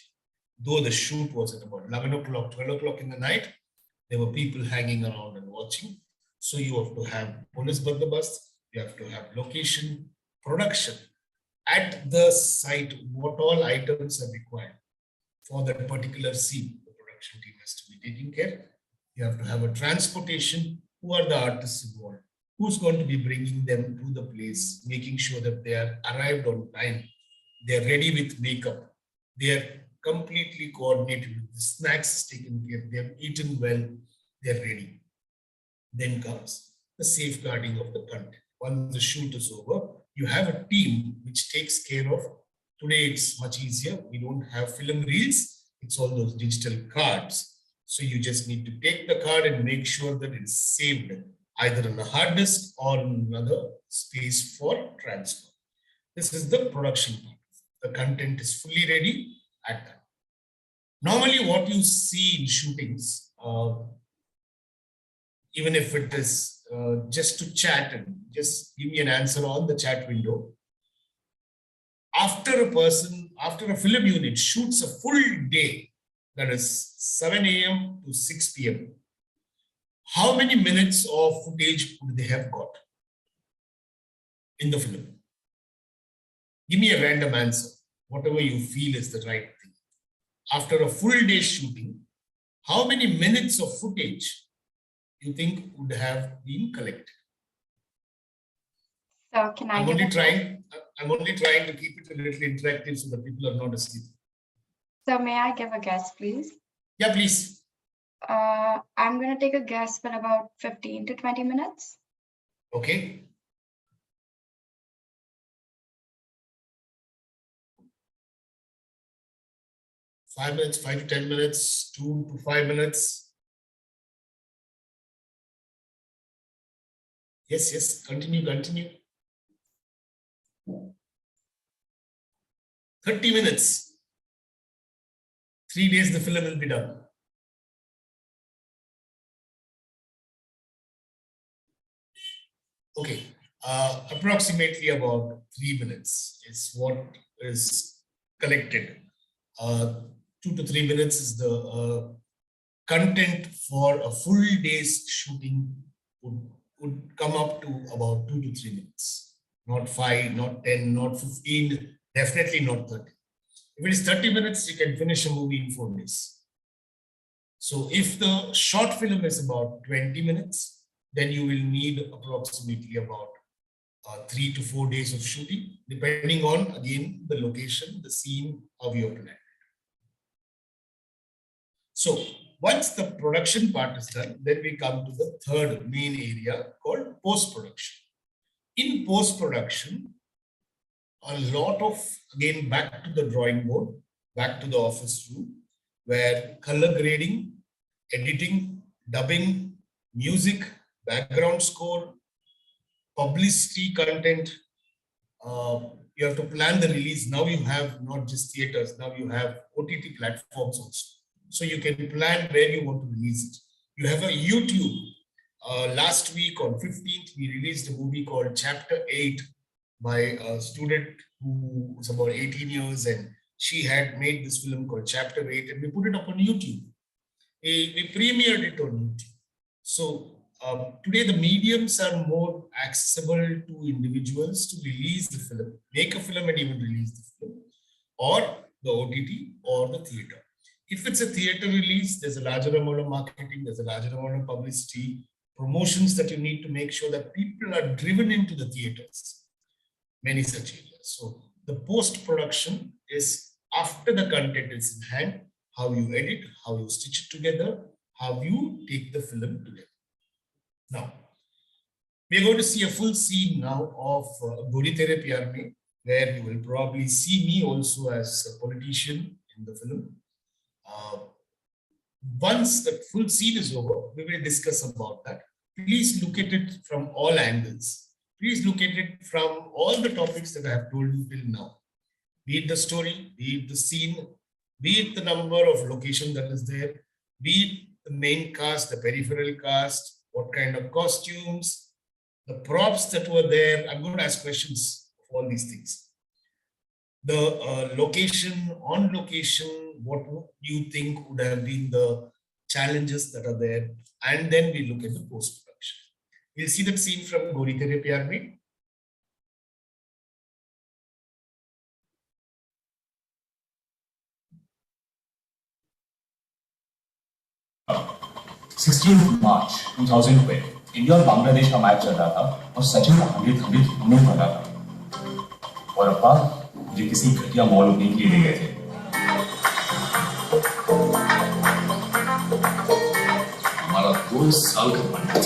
Though the shoot was at about 11 o'clock, 12 o'clock in the night, there were people hanging around and watching. So you have to have police bandobast, you have to have location, production. At the site, what all items are required for that particular scene, the production team has to be taking care. You have to have a transportation. Who are the artists involved? Who's going to be bringing them to the place, making sure that they are arrived on time, they're ready with makeup, they're completely coordinated with the snacks taken care, they've eaten well, they're ready. Then comes the safeguarding of the content. Once the shoot is over, you have a team which takes care of. Today it's much easier. We don't have film reels. It's all those digital cards. So you just need to take the card and make sure that it's saved either on a hard disk or another space for transfer. This is the production part. The content is fully ready at that. Normally what you see in shootings, even if it is just to chat and just give me an answer on the chat window, after a film unit shoots a full day, that is 7 a.m. to 6 p.m., how many minutes of footage would they have got in the film? Give me a random answer, whatever you feel is the right thing. After a full day shooting, how many minutes of footage you think would have been collected? So can I I'm only trying to keep it a little interactive so that people are not asleep. So may I give a guess, please? Yeah, please. I'm going to take a guess for about 15 to 20 minutes. Okay. Five minutes, 5 to 10 minutes, 2 to 5 minutes. Yes, continue. 30 minutes. 3 days the film will be done. Okay, approximately about 3 minutes is what is collected. 2 to 3 minutes is the content for a full day's shooting would come up to about 2 to 3 minutes. Not 5, not 10, not 15, definitely not 30. If it is 30 minutes, you can finish a movie in 4 days. So if the short film is about 20 minutes, then you will need approximately about 3 to 4 days of shooting, depending on, again, the location, the scene, how you have to act. So once the production part is done, then we come to the third main area called post-production. In post-production, a lot of, again, back to the drawing board, back to the office room, where color grading, editing, dubbing, music, background score, publicity content, you have to plan the release. Now you have not just theaters, now you have OTT platforms also. So you can plan where you want to release it. You have a YouTube. Last week on 15th, we released a movie called Chapter 8 by a student who was about 18 years, and she had made this film called Chapter 8, and we put it up on YouTube. We premiered it on YouTube. So today the mediums are more accessible to individuals to release the film, make a film and even release the film, or the OTT or the theater. If it's a theater release, there's a larger amount of marketing, there's a larger amount of publicity, promotions that you need to make sure that people are driven into the theaters, many such areas. So the post-production is after the content is in hand, how you edit, how you stitch it together, how you take the film together. Now, we're going to see a full scene now of Gori Tere Pyar Mein, where you will probably see me also as a politician in the film. Once the full scene is over, we will discuss about that. Please look at it from all angles. Please look at it from all the topics that I have told you till now. Be it the story, be it the scene, be it the number of location that is there, be it the main cast, the peripheral cast, what kind of costumes, the props that were there. I'm going to ask questions of all these things. The location, on location, what do you think would have been the challenges that are there? And then we look at the post-production. We'll see that scene from Gori Tere Pyar Mein. March 2012, India और बांग्लादेश का match चल रहा था और सचिन का 100 हमने भरा था और अब्बा मुझे किसी घटिया मॉल ओपनिंग के लिए ले गए थे। हमारा 2 साल का बजट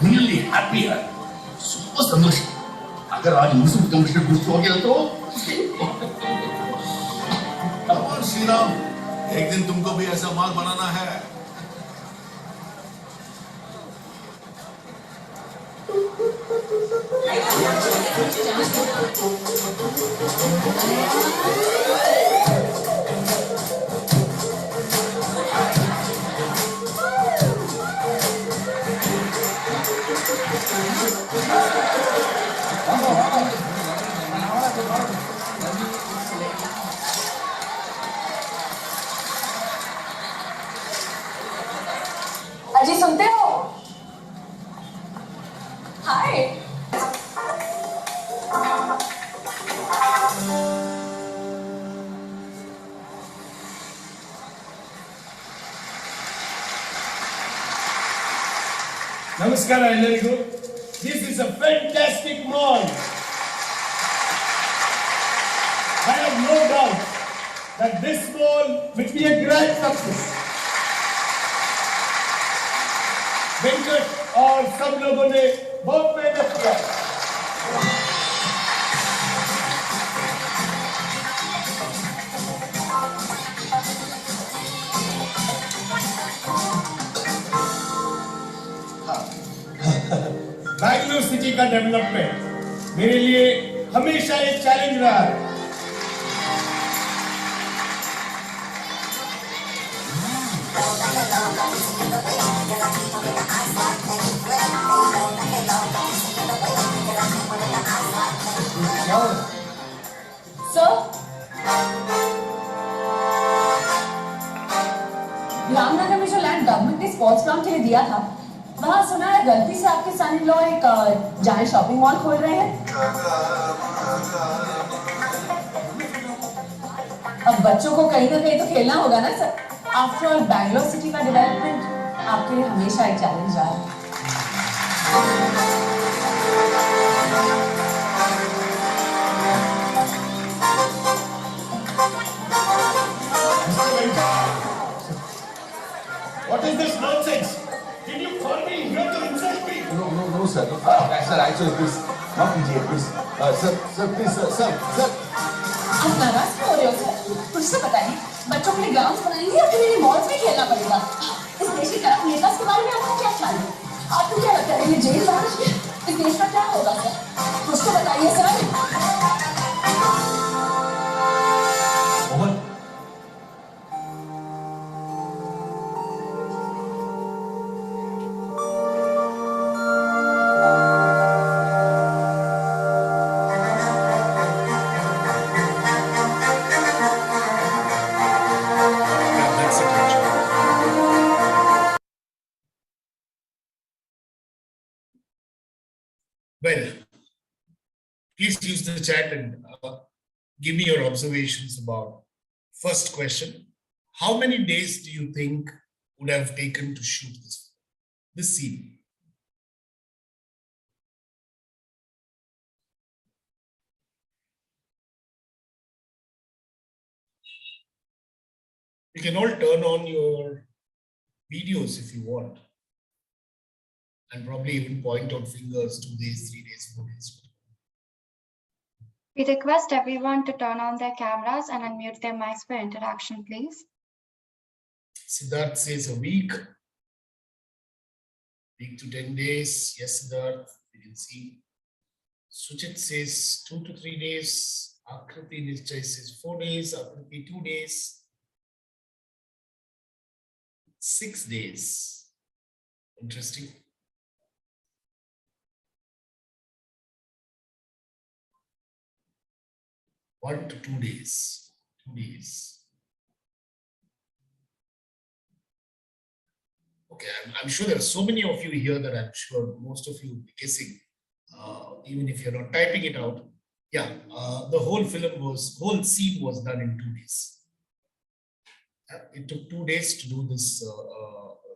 really happy है, super संतोष. अगर आज मुझसे कमिश्नर कुछ हो गया तो Come on, श्रीराम, एक दिन तुमको भी ऐसा माल बनाना है. अजी सुनते हो? हाय. Namaskar, ಎಲ್ಲರಿಗೂ. This is a fantastic mall. I have no doubt that this mall will be a grand success. Venkat और सब लोगों ने बहुत मेहनत किया. बैंगलोर सिटी का डेवलपमेंट मेरे लिए हमेशा एक चैलेंज रहा है. सर, रामनगर में जो लैंड गवर्नमेंट ने स्पोर्ट्स ग्राउंड के लिए दिया था, वहाँ सुना है गलती से आपके सन इन लॉ एक जायंट शॉपिंग मॉल खोल रहे हैं. अब बच्चों को कहीं ना कहीं तो खेलना होगा ना sir. After all Bangalore city का डेवलपमेंट आपके लिए हमेशा एक चैलेंज रहा है. What is this nonsense? Did you call me here to insult me? No, sir. Sir, actually, please, not PGA, please. Sir, please, sir. आप नाराज क्यों हो रहे हो सर? कुछ तो बताइए. बच्चों के लिए ग्राउंड्स बनाएंगे या फिर इन्हें मॉल्स में खेलना पड़ेगा? इस देश की तरफ नेता के बारे में आपका क्या ख्याल है? आपको क्या लगता है ये जेल जाना चाहिए? इस देश का क्या होगा सर? कुछ तो बताइए sir. Well, please use the chat and give me your observations about first question. How many days do you think would have taken to shoot this scene? You can all turn on your videos if you want, and probably even point out fingers 2 days, 3 days, 4 days. We request everyone to turn on their cameras and unmute their mics for interaction, please. Siddharth says a week to 10 days. Yes, Siddharth, you can see. Suchit says 2 to 3 days. Akriti Nishchay says 4 days. Akriti 2 days. 6 days. Interesting. One to 2 days. 2 days. Okay, I'm sure there are so many of you here that I'm sure most of you will be guessing, even if you're not typing it out. Yeah, the whole scene was done in 2 days. It took 2 days to do this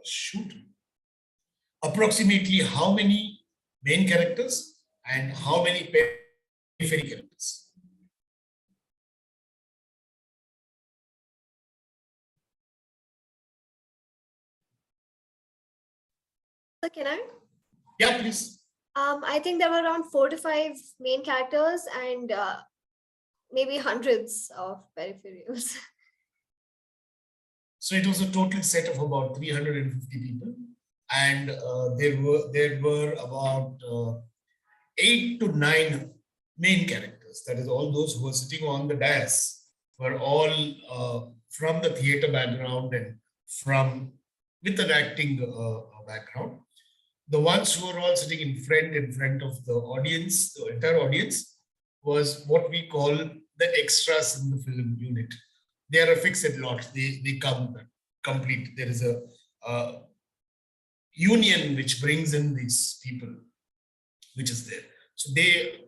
shoot. Approximately how many main characters and how many periphery characters? So can I? Yeah, please. I think there were around 4 to 5 main characters and maybe hundreds of peripherals. So it was a total set of about 350 people, and there were about 8 to 9 main characters. That is, all those who were sitting on the dais were all from the theater background and from with an acting background. The ones who were all sitting in front of the audience, the entire audience, was what we call the extras in the film unit. They are a fixed lot. They come complete. There is a union which brings in these people, which is there. So they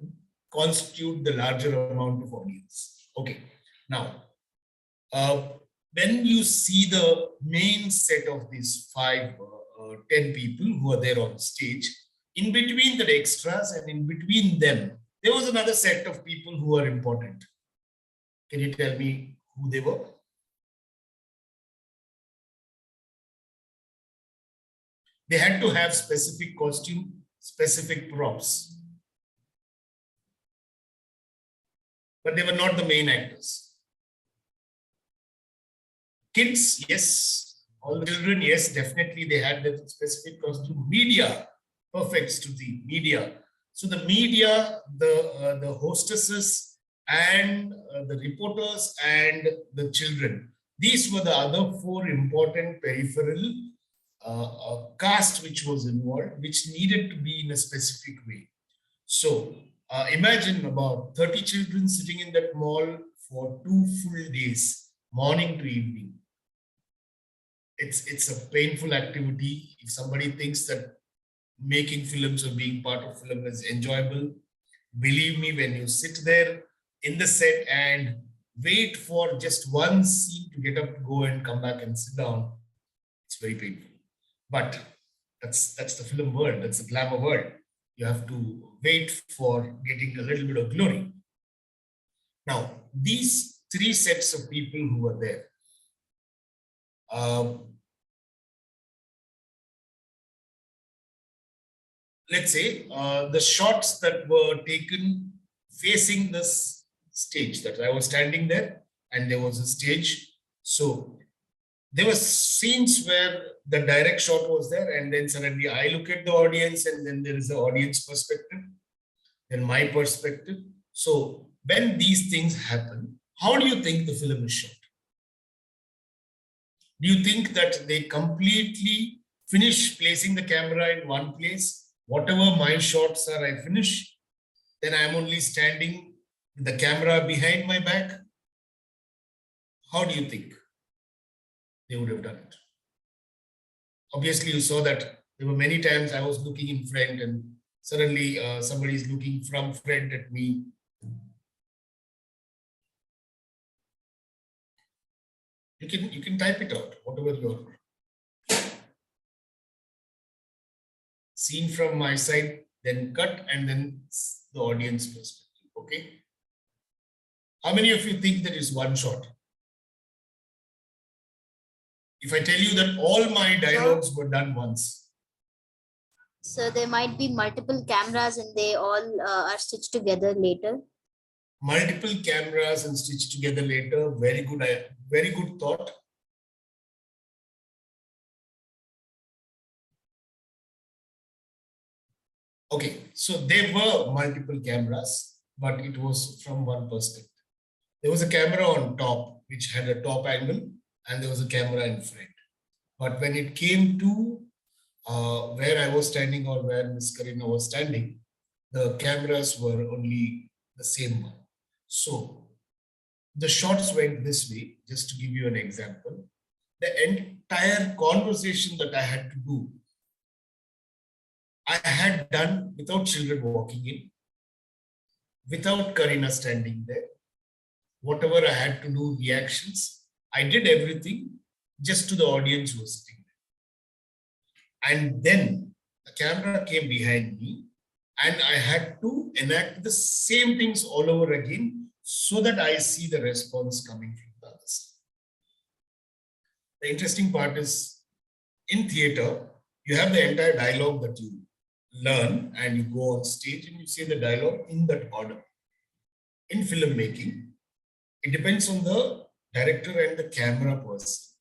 constitute the larger amount of audience. Okay. Now, when you see the main set of these 10 people who are there on stage, in between the extras and in between them, there was another set of people who are important. Can you tell me who they were? They had to have specific costume, specific props. But they were not the main actors. Kids, yes. All the children, yes, definitely they had that specific costume. Media, perfect, to the media. So the media, the hostesses and the reporters and the children, these were the other 4 important peripheral cast which was involved, which needed to be in a specific way. So imagine about 30 children sitting in that mall for 2 full days, morning to evening. It's a painful activity. If somebody thinks that making films or being part of film is enjoyable, believe me, when you sit there in the set and wait for just one scene to get up, go and come back and sit down, it's very painful. But that's the film world, that's the glamour world. You have to wait for getting a little bit of glory. Now, these 3 sets of people who were there, let's say the shots that were taken facing this stage, that I was standing there and there was a stage. So there were scenes where the direct shot was there, and then suddenly I look at the audience, and then there is the audience perspective, then my perspective. So when these things happen, how do you think the film is shot? Do you think that they completely finish placing the camera in one place? Whatever my shots are, I finish. Then I'm only standing with the camera behind my back. How do you think they would have done it? Obviously, you saw that there were many times I was looking in front and suddenly somebody is looking from front at me. You can type it out, whatever your scene from my side, then cut, and then the audience perspective. Okay. How many of you think that is one shot? If I tell you that all my dialogues were done once. So there might be multiple cameras and they all are stitched together later. Multiple cameras and stitched together later. Very good thought. Okay, so there were multiple cameras, but it was from one perspective. There was a camera on top, which had a top angle, and there was a camera in front. But when it came to where I was standing or where Ms. Karina was standing, the cameras were only the same one. So the shots went this way, just to give you an example. The entire conversation that I had to do, I had done without children walking in, without Karina standing there. Whatever I had to do, reactions, I did everything just to the audience who was sitting there. And then the camera came behind me and I had to enact the same things all over again so that I see the response coming from the other side. The interesting part is in theater, you have the entire dialogue that you learn and you go on stage and you say the dialogue in that order. In filmmaking, it depends on the director and the camera person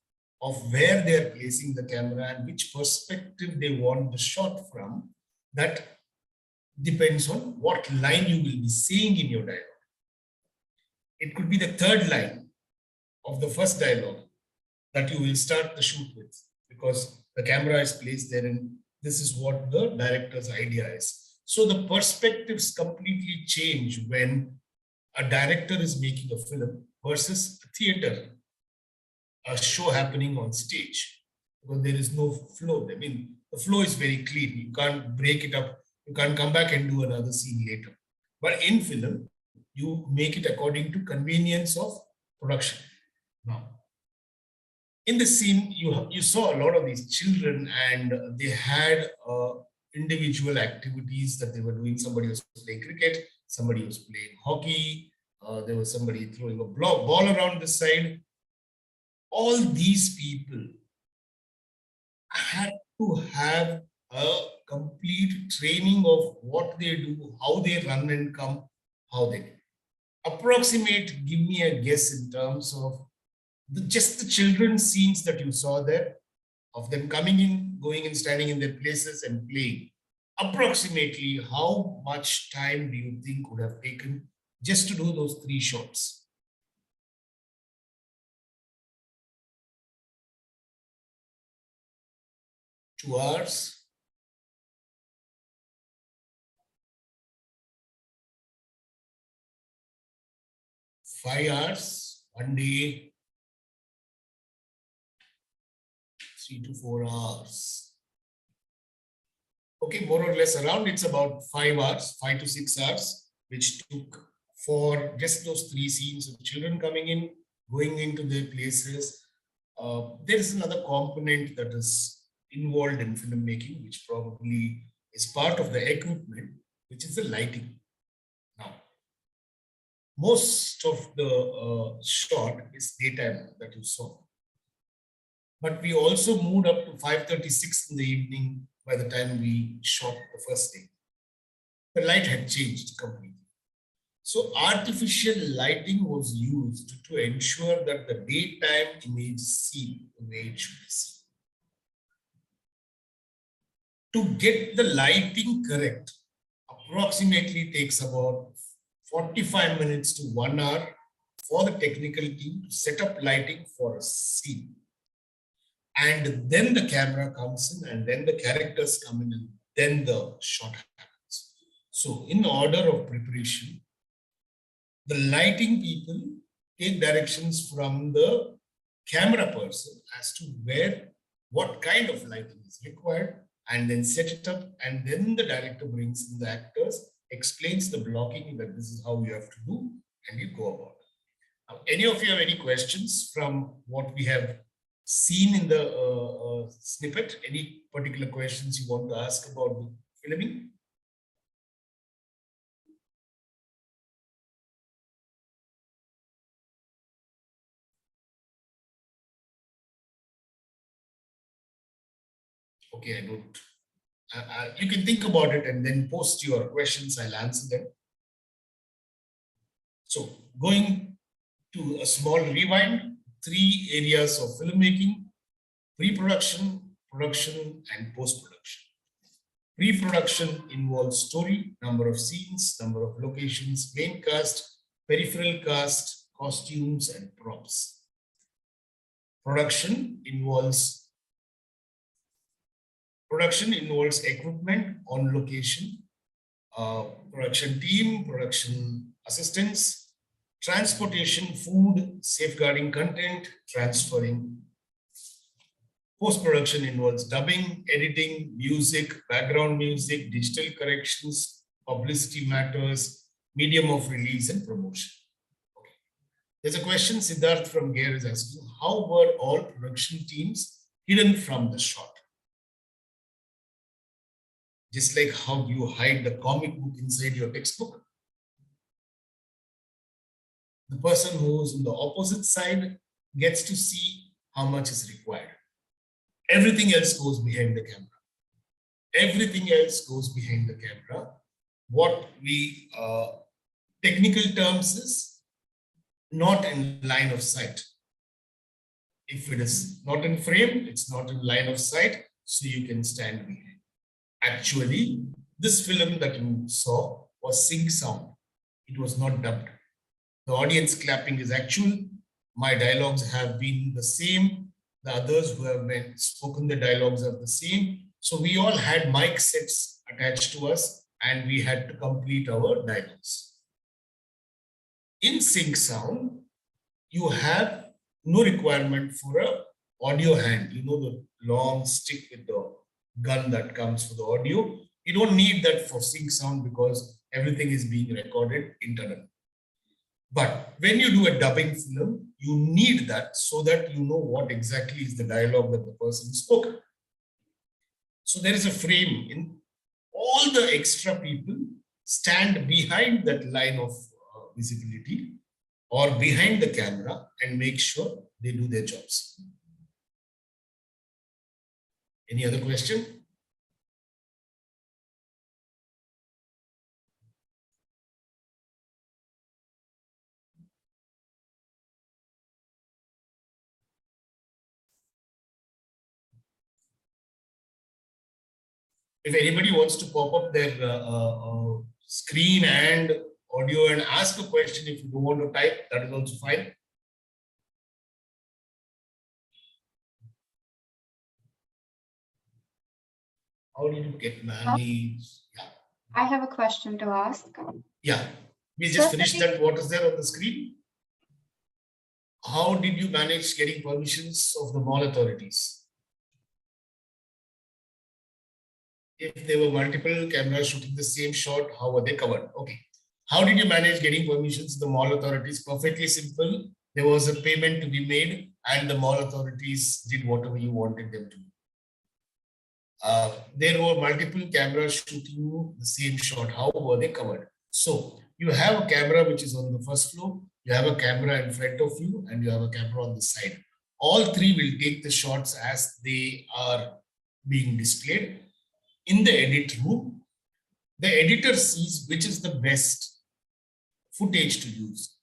of where they are placing the camera and which perspective they want the shot from. That depends on what line you will be saying in your dialogue. It could be the third line of the first dialogue that you will start the shoot with, because the camera is placed there and this is what the director's idea is. So the perspectives completely change when a director is making a film versus a theater, a show happening on stage, because there is no flow. I mean, the flow is very clean. You can't break it up. You can't come back and do another scene later. But in film, you make it according to convenience of production. Now, in the scene, you saw a lot of these children and they had individual activities that they were doing. Somebody was playing cricket, somebody was playing hockey, there was somebody throwing a ball around the side. All these people had to have a complete training of what they do, how they run and come, how they do. Approximate, give me a guess in terms of just the children's scenes that you saw there, of them coming in, going and standing in their places and playing. Approximately how much time do you think would have taken just to do those 3 shots? Two hours? 5 hours? 1 day? 3 to 4 hours. Okay, more or less around, it's about 5 hours, 5 to 6 hours, which took for just those 3 scenes of children coming in, going into their places. There is another component that is involved in filmmaking, which probably is part of the equipment, which is the lighting. Now, most of the shot is daytime that you saw. But we also moved up to 5:36 in the evening by the time we shot the first day. The light had changed completely. So artificial lighting was used to ensure that the daytime image is seen the way it should be seen. To get the lighting correct, approximately takes about 45 minutes to 1 hour for the technical team to set up lighting for a scene. And then the camera comes in and then the characters come in and then the shot happens. So in order of preparation, the lighting people take directions from the camera person as to what kind of lighting is required, and then set it up, and then the director brings in the actors, explains the blocking that this is how you have to do, and you go about it. Now, any of you have any questions from what we have seen in the snippet? Any particular questions you want to ask about the filming? Okay, I don't. You can think about it and then post your questions. I'll answer them. So going to a small rewind, 3 areas of filmmaking: pre-production, production, and post-production. Pre-production involves story, number of scenes, number of locations, main cast, peripheral cast, costumes, and props. Production involves equipment on location, production team, production assistants, transportation, food, safeguarding content, transferring. Post-production involves dubbing, editing, music, background music, digital corrections, publicity matters, medium of release, and promotion. Okay. There's a question Siddharth from Gear is asking: how were all production teams hidden from the shot? Just like how you hide the comic book inside your textbook. The person who's on the opposite side gets to see how much is required. Everything else goes behind the camera. Everything else goes behind the camera. What we technical terms is not in line of sight. If it is not in frame, it's not in line of sight, so you can stand behind. Actually, this film that you saw was sync sound. It was not dubbed. The audience clapping is actual. My dialogues have been the same. The others who have been spoken the dialogues are the same. So we all had mic sets attached to us and we had to complete our dialogues. In sync sound, you have no requirement for a audio hand. You know, the long stick with the gun that comes for the audio. You don't need that for sync sound because everything is being recorded internally. But when you do a dubbing film, you need that so that you know what exactly is the dialogue that the person spoke. So there is a frame in all the extra people stand behind that line of visibility or behind the camera and make sure they do their jobs. Any other question? If anybody wants to pop up their screen and audio and ask a question, if you don't want to type, that is also fine. How did you get managed? Yeah. I have a question to ask. Yeah, we just finished that. What is there on the screen? How did you manage getting permissions of the mall authorities? If there were multiple cameras shooting the same shot, how were they covered? Okay. How did you manage getting permissions of the mall authorities? Perfectly simple. There was a payment to be made and the mall authorities did whatever you wanted them to do. There were multiple cameras shooting the same shot. How were they covered? So you have a camera which is on the first floor, you have a camera in front of you, and you have a camera on the side. All three will take the shots as they are being displayed. In the edit room, the editor sees which is the best footage to use.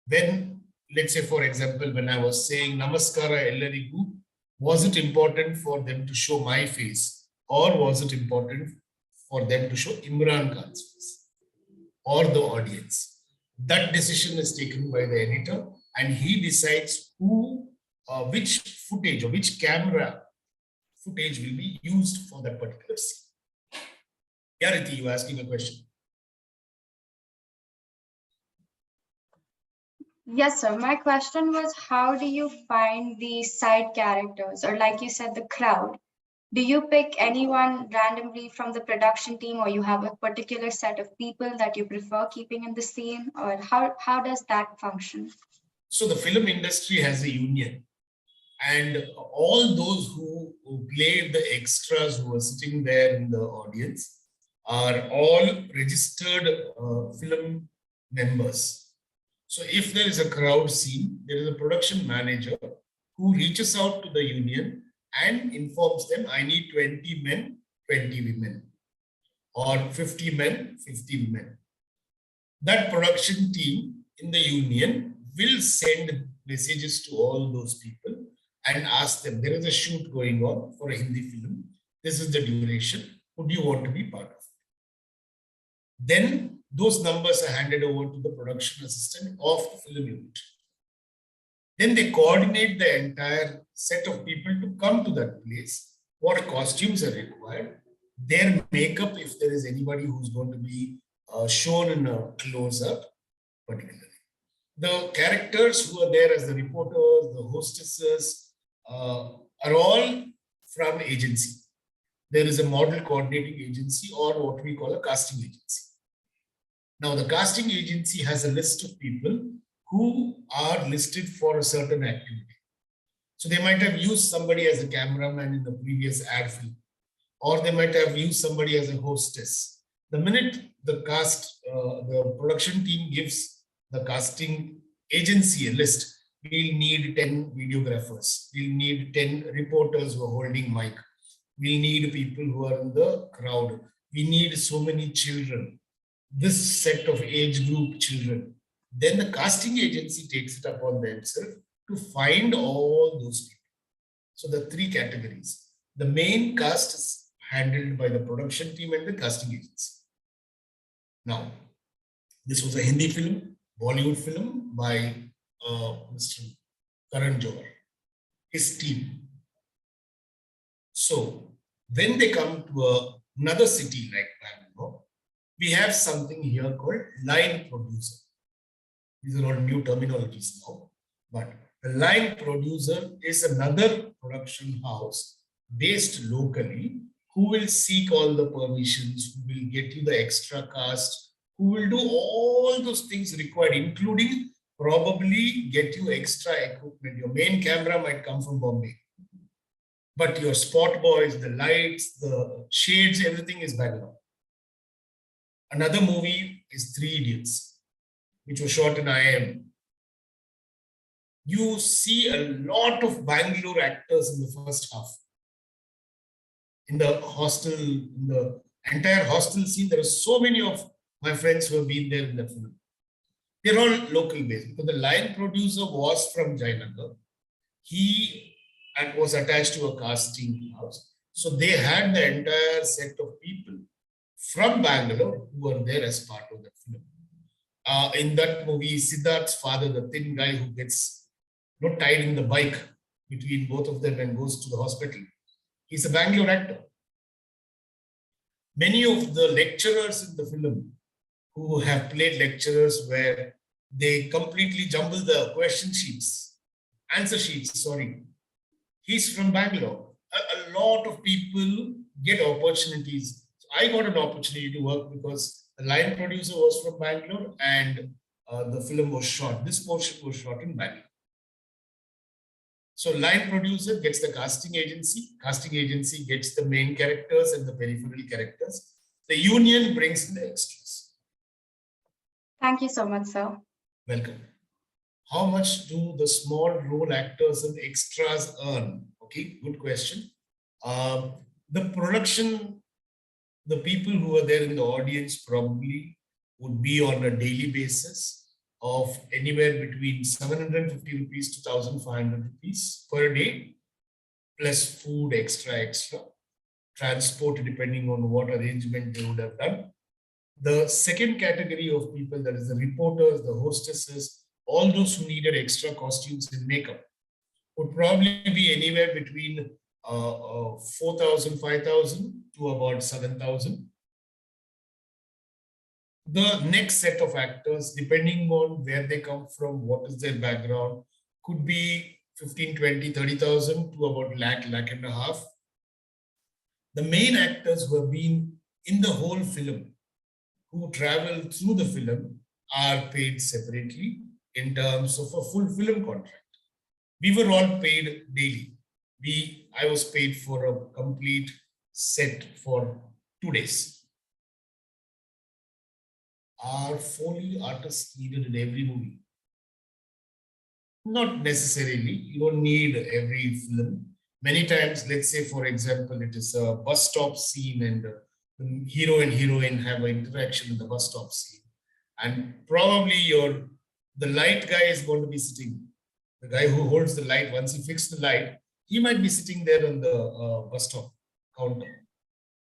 When, let's say, for example, when I was saying Namaskara Ellarigu, was it important for them to show my face, or was it important for them to show Imran Khan's face or the audience? That decision is taken by the editor, and he decides which footage or which camera footage will be used for that particular scene. Yeah, Riti, you are asking a question. Yes, sir. My question was, how do you find the side characters, or like you said, the crowd? Do you pick anyone randomly from the production team, or you have a particular set of people that you prefer keeping in the scene, or how does that function? So the film industry has a union, and all those who played the extras who were sitting there in the audience are all registered film members. So if there is a crowd scene, there is a production manager who reaches out to the union and informs them, I need 20 men, 20 women, or 50 men, 50 women. That production team in the union will send messages to all those people and ask them, there is a shoot going on for a Hindi film. This is the duration. Would you want to be part of it? Then those numbers are handed over to the production assistant of the film unit. Then they coordinate the entire set of people to come to that place, what costumes are required, their makeup, if there is anybody who's going to be shown in a close-up, particularly. The characters who are there as the reporters, the hostesses, are all from agency. There is a model coordinating agency, or what we call a casting agency. Now, the casting agency has a list of people who are listed for a certain activity. So they might have used somebody as a cameraman in the previous ad film, or they might have used somebody as a hostess. The minute the production team gives the casting agency a list, we'll need 10 videographers, we'll need 10 reporters who are holding mic, We need people who are in the crowd. We need so many children. This set of age group children. Then the casting agency takes it upon themselves to find all those people. So the three categories. The main cast is handled by the production team and the casting agency. Now, this was a Hindi film, Bollywood film by Mr. Karan Johar, his team. So when they come to another city like Bangalore, we have something here called line producer. These are all new terminologies now, but the line producer is another production house based locally who will seek all the permissions, who will get you the extra cast, who will do all those things required, including probably get you extra equipment. Your main camera might come from Bombay, but your spot boys, the lights, the shades, everything is Bangalore. Another movie is Three Idiots, which was shot in IIM. You see a lot of Bangalore actors in the first half. In the hostel, in the entire hostel scene, there are so many of my friends who have been there in the film. They're all local based. Because the line producer was from Jayanagar. He was attached to a casting house. So they had the entire set of people from Bangalore who were there as part of the film. In that movie, Siddharth's father, the thin guy who gets tied in the bike between both of them and goes to the hospital, he's a Bangalore actor. Many of the lecturers in the film who have played lecturers where they completely jumble the answer sheets, sorry. He's from Bangalore. A lot of people get opportunities. So I got an opportunity to work because the line producer was from Bangalore and the film was shot. This portion was shot in Bangalore. So line producer gets the casting agency gets the main characters and the peripheral characters. The union brings in the extras. Thank you so much, sir. Welcome. How much do the small role actors and extras earn? Okay, good question. The production, the people who are there in the audience probably would be on a daily basis of anywhere between 750 rupees to 1,500 rupees per day, plus food, extra, transport depending on what arrangement they would have done. The second category of people, that is the reporters, the hostesses, all those who needed extra costumes and makeup, would probably be anywhere between 4,000, 5,000 to about 7,000. The next set of actors, depending on where they come from, what is their background, could be 15, 20, 30,000 to about lakh and a half. The main actors who have been in the whole film, who travel through the film, are paid separately in terms of a full film contract. We were all paid daily. I was paid for a complete set for 2 days. Are Foley artists needed in every movie? Not necessarily. You don't need every film. Many times, let's say, for example, it is a bus stop scene and the hero and heroine have an interaction in the bus stop scene. And probably the light guy is going to be sitting. The guy who holds the light, once he fixes the light, he might be sitting there on the bus stop counter.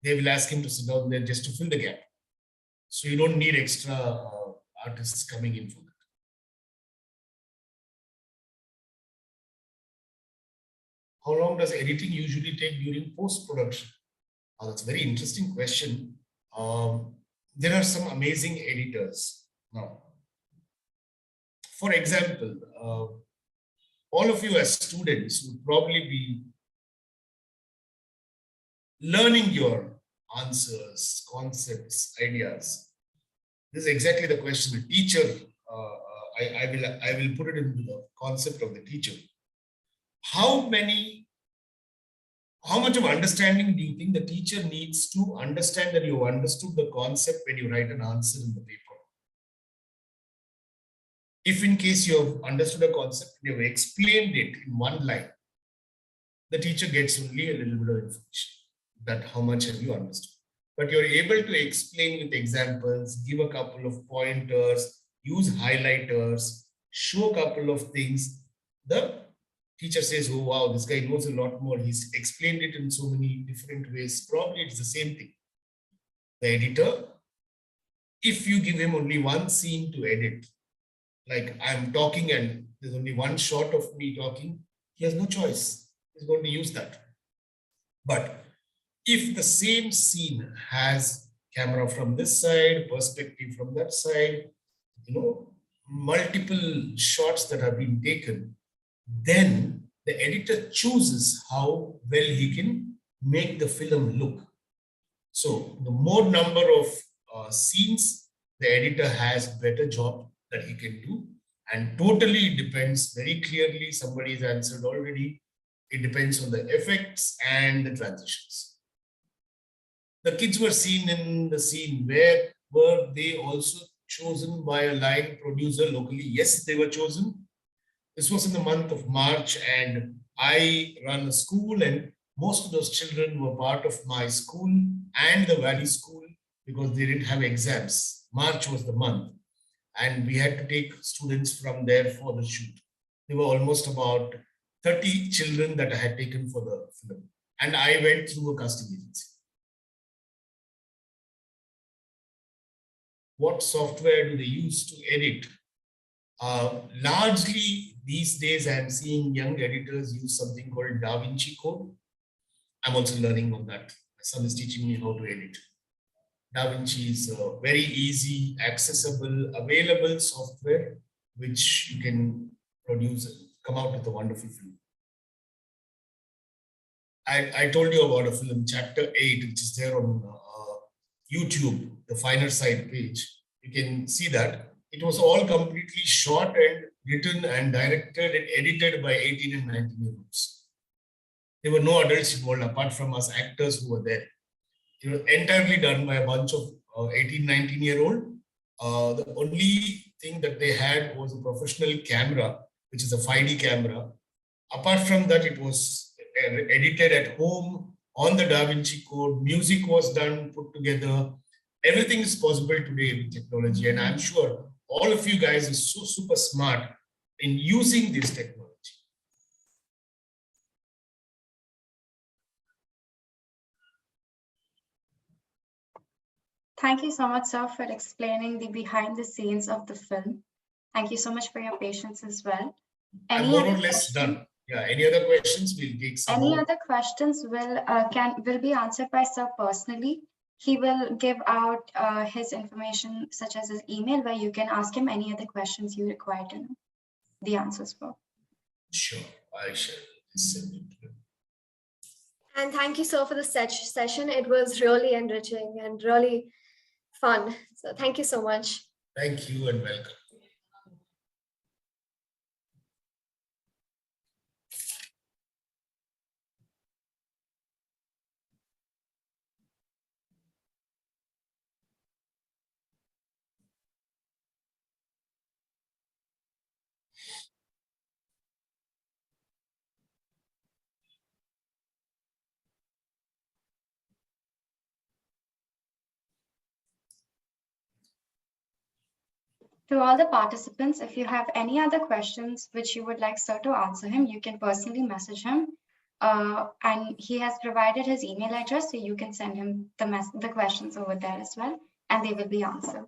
They will ask him to sit down there just to fill the gap. So you don't need extra artists coming in for that. How long does editing usually take during post-production? That's a very interesting question. There are some amazing editors. Now, for example, all of you as students would probably be learning your answers, concepts, ideas. This is exactly the question. The teacher, I will put it into the concept of the teacher. How much of understanding do you think the teacher needs to understand that you understood the concept when you write an answer in the paper? If in case you have understood a concept, you have explained it in one line, the teacher gets only a little bit of information. that how much have you understood. But you're able to explain with examples, give a couple of pointers, use highlighters, show a couple of things. The teacher says, oh, wow, this guy knows a lot more. He's explained it in so many different ways. Probably it's the same thing. The editor, if you give him only one scene to edit, like I'm talking and there's only one shot of me talking, he has no choice. He's going to use that. But if the same scene has camera from this side, perspective from that side, multiple shots that have been taken, then the editor chooses how well he can make the film look. So the more number of scenes the editor has, better job that he can do. And totally depends, very clearly, somebody's answered already, it depends on the effects and the transitions. The kids were seen in the scene. Where were they also chosen by a line producer locally? Yes, they were chosen. This was in the month of March, and I run a school, and most of those children were part of my school and the Valley School because they didn't have exams. March was the month, and we had to take students from there for the shoot. There were almost about 30 children that I had taken for the film, and I went through a casting agency. What software do they use to edit? Largely these days, I'm seeing young editors use something called Da Vinci Code. I'm also learning on that. My son is teaching me how to edit. Da Vinci is a very easy, accessible, available software, which you can produce and come out with a wonderful film. I told you about a film, Chapter 8, which is there on YouTube, the finer side page. You can see that. It was all completely shot and written and directed and edited by 18 and 19-year-olds. There were no adults involved apart from us actors who were there. It was entirely done by a bunch of 18, 19-year-old. The only thing that they had was a professional camera, which is a 5D camera. Apart from that, it was edited at home on the Da Vinci Code. Music was done, put together. Everything is possible today with technology. And I'm sure all of you guys are so super smart in using this technology. Thank you so much, sir, for explaining the behind the scenes of the film. Thank you so much for your patience as well. I'm more or less done. Yeah, any other questions? We'll take some Any more. other questions will be answered by sir personally. He will give out his information, such as his email, where you can ask him any other questions you require to know the answers for. Sure, I shall send it to him. And thank you, sir, for the session. It was really enriching and really fun. So thank you so much. Thank you and welcome. To all the participants, if you have any other questions which you would like sir to answer him, you can personally message him. And he has provided his email address, so you can send him the questions over there as well, and they will be answered.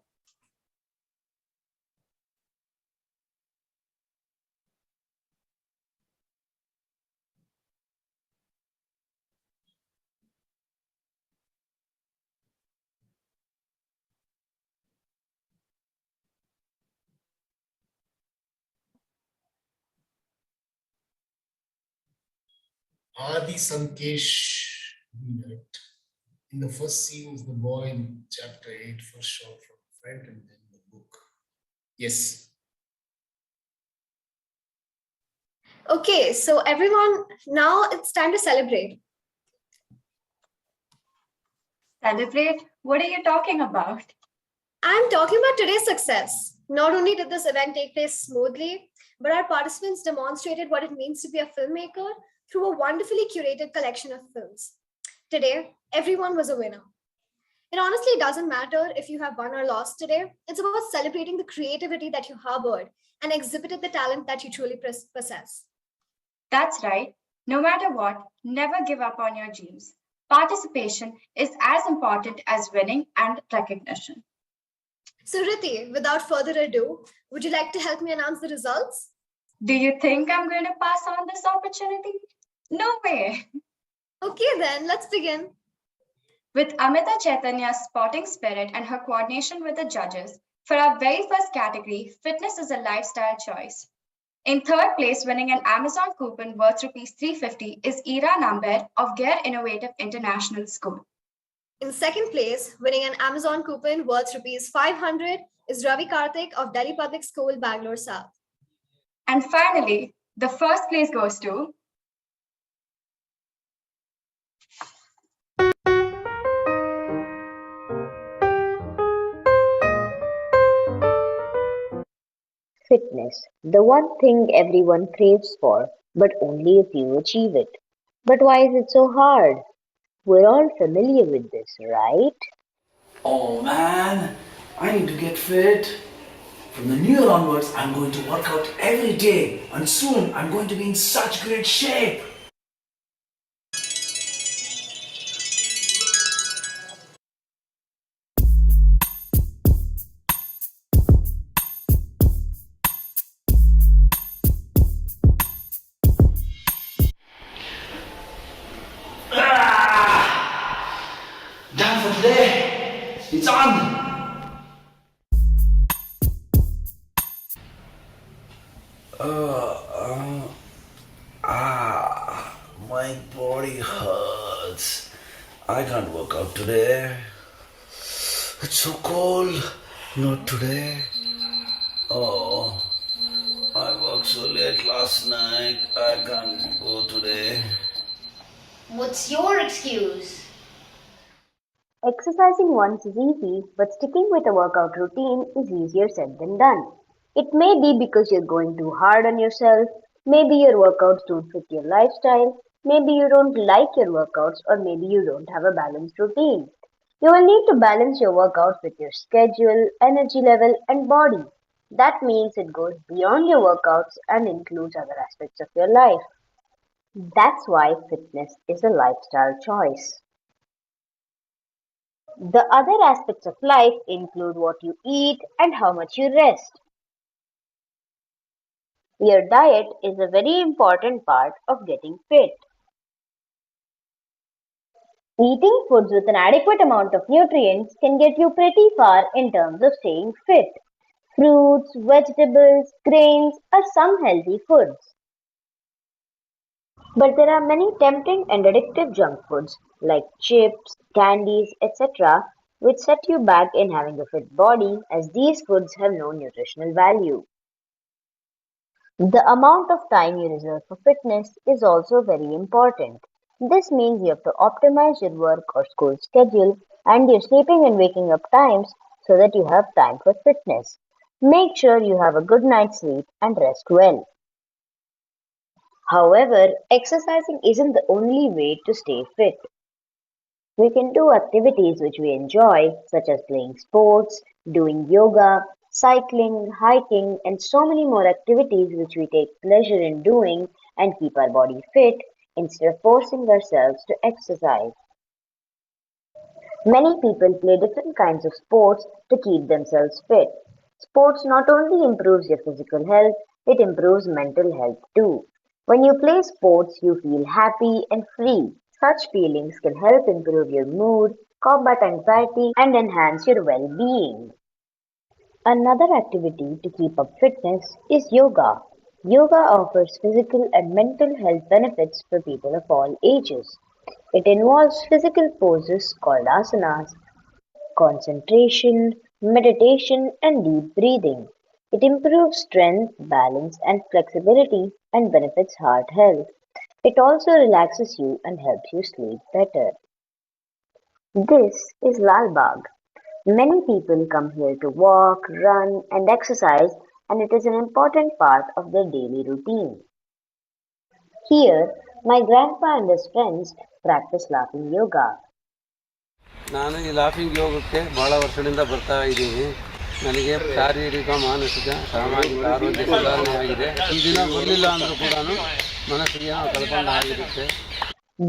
Adi Sankesh, in the first scene is the boy in chapter 8, first shot from front and then the book. Yes. Okay, so everyone, now it's time to celebrate. Celebrate? What are you talking about? I'm talking about today's success. Not only did this event take place smoothly, but our participants demonstrated what it means to be a filmmaker through a wonderfully curated collection of films. Today, everyone was a winner. It honestly doesn't matter if you have won or lost today. It's about celebrating the creativity that you harbored and exhibited the talent that you truly possess. That's right. No matter what, never give up on your dreams. Participation is as important as winning and recognition. So, Riti, without further ado, would you like to help me announce the results? Do you think I'm going to pass on this opportunity? No way. Okay, then let's begin. With Amita Chaitanya's sporting spirit and her coordination with the judges, for our very first category, fitness is a lifestyle choice. In third place, winning an Amazon coupon worth Rs 350 is Ira Namber of Gare Innovative International School. In second place, winning an Amazon coupon worth Rs 500 is Ravi Karthik of Delhi Public School, Bangalore South. And finally, the first place goes to fitness, the one thing everyone craves for, but only a few achieve it. But why is it so hard? We're all familiar with this, right? Oh man, I need to get fit. From the new year onwards, I'm going to work out every day, and soon I'm going to be in such great shape. Done for today. It's on. My body hurts. I can't work out today. It's so cold. Not today. Oh, I worked so late last night. I can't go today. What's your excuse? Exercising once is easy, but sticking with a workout routine is easier said than done. It may be because you're going too hard on yourself, maybe your workouts don't fit your lifestyle, maybe you don't like your workouts, or maybe you don't have a balanced routine. You will need to balance your workouts with your schedule, energy level, and body. That means it goes beyond your workouts and includes other aspects of your life. That's why fitness is a lifestyle choice. The other aspects of life include what you eat and how much you rest. Your diet is a very important part of getting fit. Eating foods with an adequate amount of nutrients can get you pretty far in terms of staying fit. Fruits, vegetables, grains are some healthy foods. But there are many tempting and addictive junk foods like chips, candies, etc., which set you back in having a fit body as these foods have no nutritional value. The amount of time you reserve for fitness is also very important. This means you have to optimize your work or school schedule and your sleeping and waking up times so that you have time for fitness. Make sure you have a good night's sleep and rest well. However, exercising isn't the only way to stay fit. We can do activities which we enjoy, such as playing sports, doing yoga, cycling, hiking, and so many more activities which we take pleasure in doing and keep our body fit instead of forcing ourselves to exercise. Many people play different kinds of sports to keep themselves fit. Sports not only improves your physical health, it improves mental health too. When you play sports, you feel happy and free. Such feelings can help improve your mood, combat anxiety, and enhance your well-being. Another activity to keep up fitness is yoga. Yoga offers physical and mental health benefits for people of all ages. It involves physical poses called asanas, concentration, meditation, and deep breathing. It improves strength, balance, and flexibility and benefits heart health. It also relaxes you and helps you sleep better. This is Lal Bagh. Many people come here to walk, run, and exercise, and it is an important part of their daily routine. Here, my grandpa and his friends practice laughing yoga. ನಾನು ಈ laughing ಯೋಗಕ್ಕೆ ಬಹಳ ವರ್ಷದಿಂದ ಬರ್ತಾ ಇದ್ದೀನಿ. ನನಗೆ ಶಾರೀರಿಕ ಮಾನಸಿಕ ಸಾಮಾಜಿಕ ಆರೋಗ್ಯ ಸುಧಾರಣೆ ಆಗಿದೆ. ಈ ದಿನ ಬರಲಿಲ್ಲ ಅಂದರೂ ಕೂಡ ಮನಸ್ಸಿಗೆ ಕಳ್ಕೊಂಡ ಆಗಿರುತ್ತೆ.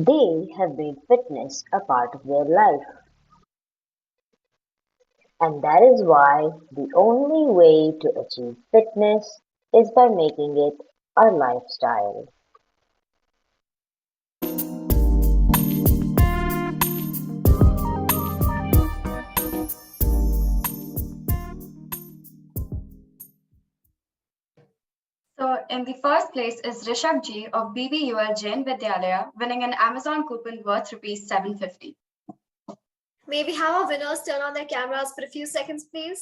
They have made fitness a part of their life. And that is why the only way to achieve fitness is by making it a lifestyle. So in the first place is Rishabh G of BBUL Jain Vidyalaya, winning an Amazon coupon worth ₹750. May we have our winners turn on their cameras for a few seconds, please?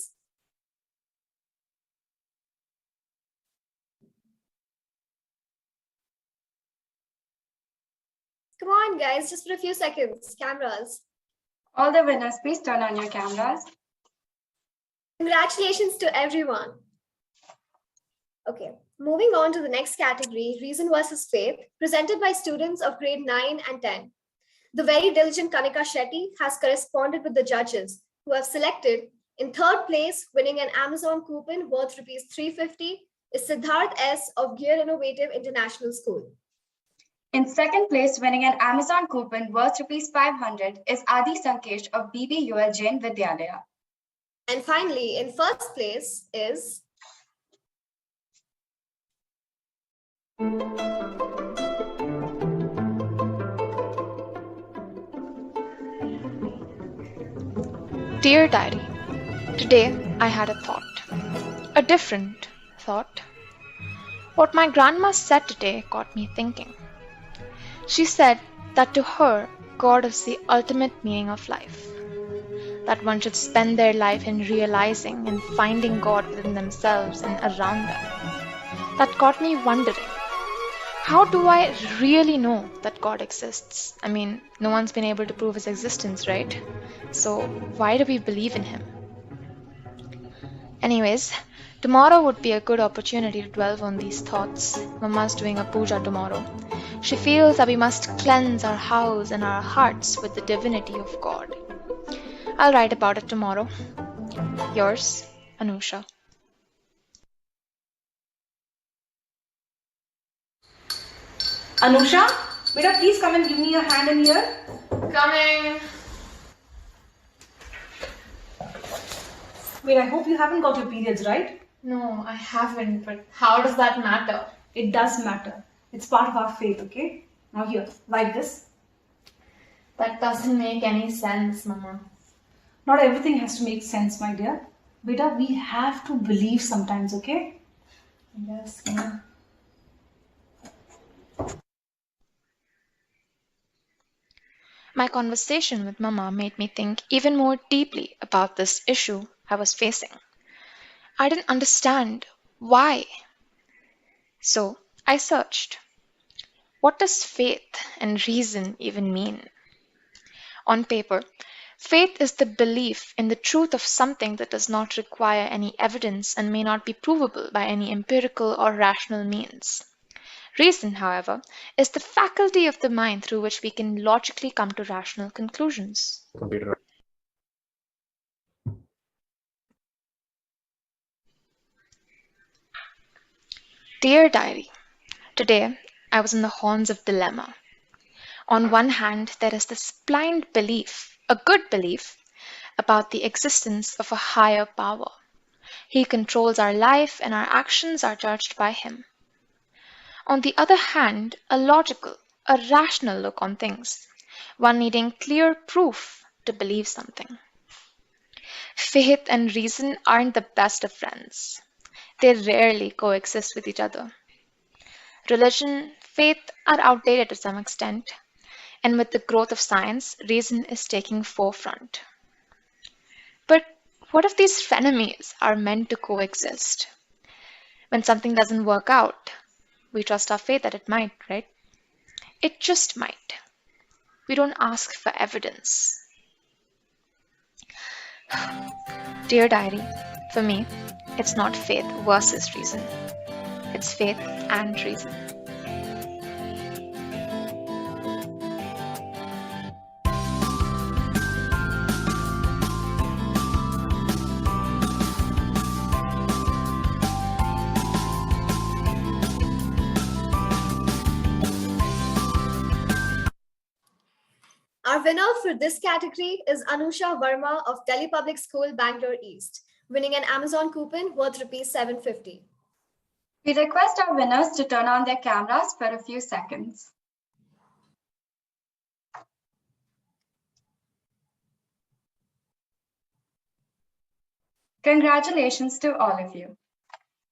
Come on, guys, just for a few seconds. Cameras. All the winners, please turn on your cameras. Congratulations to everyone. Okay, moving on to the next category, Reason versus Faith, presented by students of grade 9 and 10. The very diligent Kanika Shetty has corresponded with the judges who have selected. In third place, winning an Amazon coupon worth ₹350, is Siddharth S of Gear Innovative International School. In second place, winning an Amazon coupon worth ₹500, is Adi Sankesh of BBUL Jain Vidyalaya. And finally, in first place is Dear Diary, today I had a thought, a different thought. What my grandma said today got me thinking. She said that to her, God is the ultimate meaning of life, that one should spend their life in realizing and finding God within themselves and around them. That got me wondering, how do I really know that God exists? I mean, no one's been able to prove his existence, right? So why do we believe in him? Anyways, tomorrow would be a good opportunity to dwell on these thoughts. Mama's doing a puja tomorrow. She feels that we must cleanse our house and our hearts with the divinity of God. I'll write about it tomorrow. Yours, Anusha. Anusha, beta, please come and give me your hand in here. Coming. Wait, I hope you haven't got your periods, right? No, I haven't, but how does that matter? It does matter. It's part of our faith, okay? Now here, like this. That doesn't make any sense, Mama. Not everything has to make sense, my dear. Beta, we have to believe sometimes, okay? Yes, yeah. My conversation with Mama made me think even more deeply about this issue I was facing. I didn't understand why. So I searched. What does faith and reason even mean? On paper, faith is the belief in the truth of something that does not require any evidence and may not be provable by any empirical or rational means. Reason, however, is the faculty of the mind through which we can logically come to rational conclusions. Dear Diary, today I was in the horns of dilemma. On one hand, there is this blind belief, a good belief, about the existence of a higher power. He controls our life and our actions are judged by him. On the other hand, a logical, a rational look on things, one needing clear proof to believe something. Faith and reason aren't the best of friends. They rarely coexist with each other. Religion, faith are outdated to some extent, and with the growth of science, reason is taking forefront. But what if these frenemies are meant to coexist? When something doesn't work out, we trust our faith that it might, right? It just might. We don't ask for evidence. Dear Diary, for me, it's not faith versus reason. It's faith and reason. Our winner for this category is Anusha Verma of Delhi Public School, Bangalore East, winning an Amazon coupon worth rupees 750. We request our winners to turn on their cameras for a few seconds. Congratulations to all of you.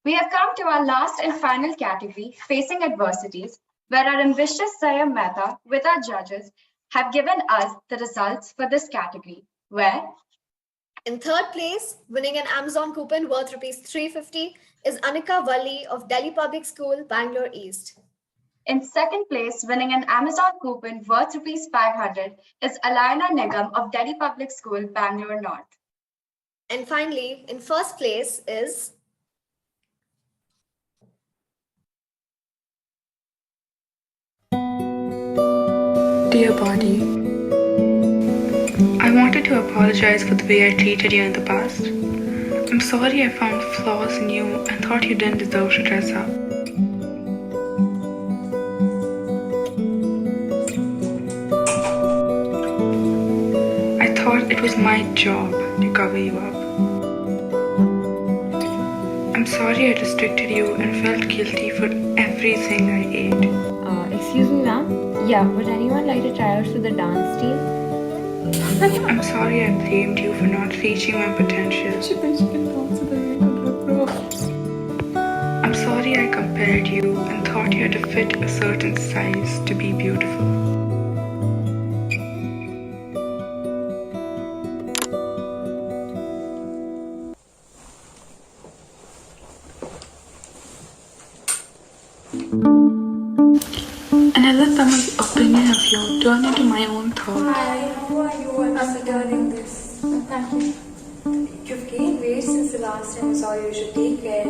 We have come to our last and final category, Facing Adversities, where our ambitious Sayam Mehta with our judges have given us the results for this category, where in third place, winning an Amazon coupon worth rupees 350 is Anika Valli of Delhi Public School, Bangalore East. In second place, winning an Amazon coupon worth rupees 500 is Alayna Nigam of Delhi Public School, Bangalore North. And finally, in first place is Dear body, I wanted to apologize for the way I treated you in the past. I'm sorry I found flaws in you and thought you didn't deserve to dress up. I thought it was my job to cover you up. I'm sorry I restricted you and felt guilty for everything I ate. Excuse me, ma'am? Yeah, would anyone like to try out for the dance team? I'm sorry I blamed you for not reaching my potential. I'm sorry I compared you and thought you had to fit a certain size to be beautiful. And I let someone's opinion of you turn into my own thought. Hi, how are you? I'm returning this. Thank you. You've gained weight since the last time I saw you. You should take care.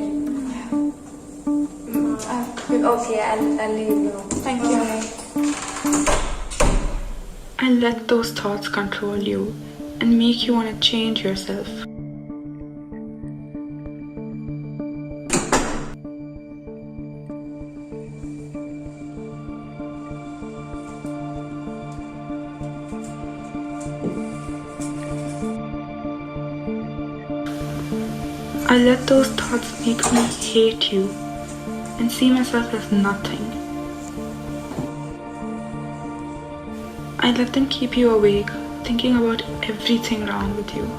Okay, I'll leave you. Thank you. I let those thoughts control you and make you want to change yourself. I let those thoughts make me hate you and see myself as nothing. I let them keep you awake, thinking about everything wrong with you.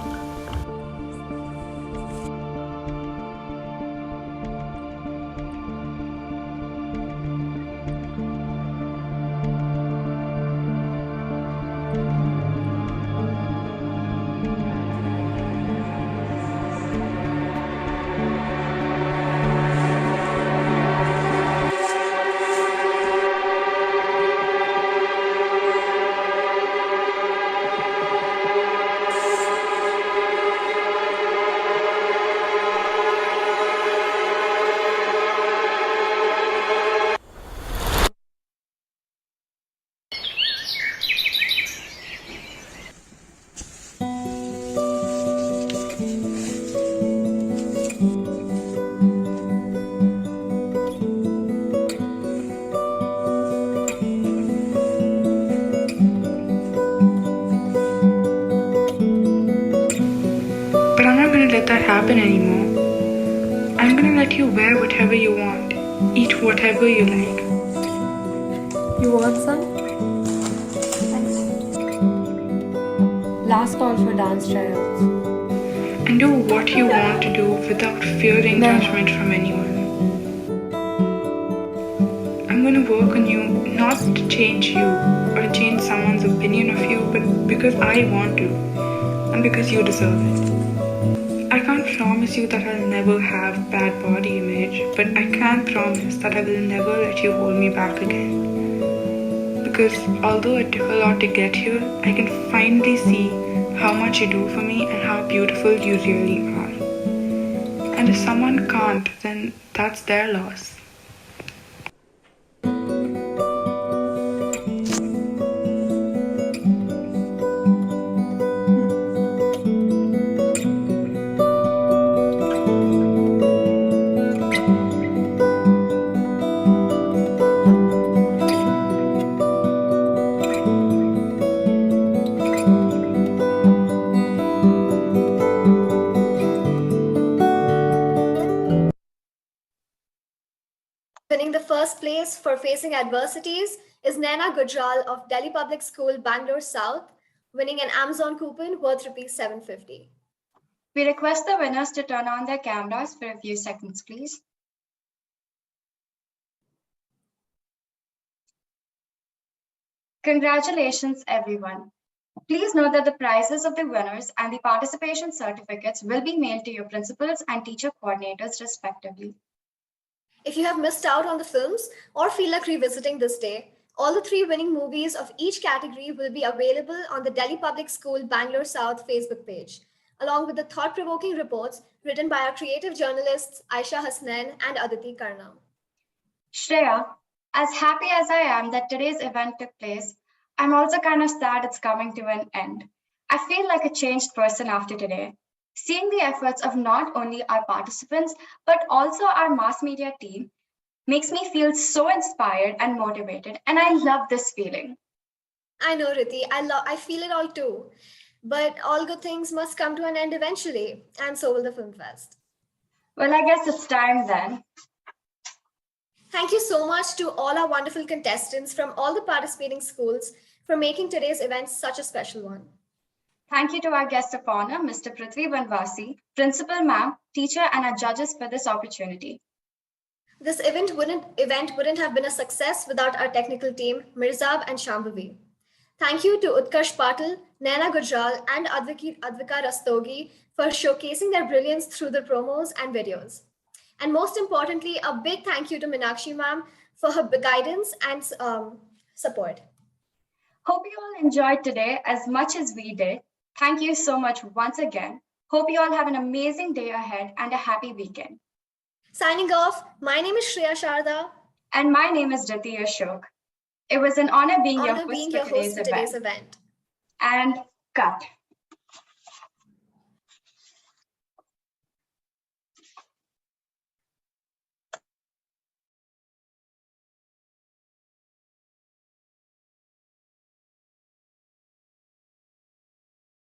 But I'm not going to let that happen anymore. I'm going to let you wear whatever you want, eat whatever you like. You want some? Thanks. Last call for dance tryouts. And do what you want to do without fearing judgment from anyone. I'm going to work on you not to change you or to change someone's opinion of you, but because I want to and because you deserve it. I can't promise you that I'll never have bad body image, but I can promise that I will never let you hold me back again. Because although it took a lot to get here, I can finally see how much you do for me and how beautiful you really are. And if someone can't, then that's their loss. tickets for Facing Adversities is Naina Gujral of Delhi Public School, Bangalore South, winning an Amazon coupon worth ₹750. We request the winners to turn on their cameras for a few seconds, please. Congratulations, everyone. Please note that the prizes of the winners and the participation certificates will be mailed to your principals and teacher coordinators respectively. If you have missed out on the films or feel like revisiting this day, all the 3 winning movies of each category will be available on the Delhi Public School Bangalore South Facebook page, along with the thought-provoking reports written by our creative journalists Aisha Hasnain and Aditi Karna. Shreya, as happy as I am that today's event took place, I'm also kind of sad it's coming to an end. I feel like a changed person after today. Seeing the efforts of not only our participants, but also our mass media team makes me feel so inspired and motivated, and I love this feeling. I know, Riti, I feel it all too. But all good things must come to an end eventually, and so will the Film Fest. Well, I guess it's time then. Thank you so much to all our wonderful contestants from all the participating schools for making today's event such a special one. Thank you to our guest of honor, Mr. Prithvi Banvasi, principal, ma'am, teacher, and our judges for this opportunity. This event wouldn't have been a success without our technical team, Mirzab and Shambhavi. Thank you to Utkarsh Patil, Naina Gujral, and Advika Rastogi for showcasing their brilliance through the promos and videos. And most importantly, a big thank you to Meenakshi ma'am for her guidance and support. Hope you all enjoyed today as much as we did. Thank you so much once again. Hope you all have an amazing day ahead and a happy weekend. Signing off, my name is Shreya Sharda. And my name is Riti Ashok. It was an honor being your host for today's event. And cut.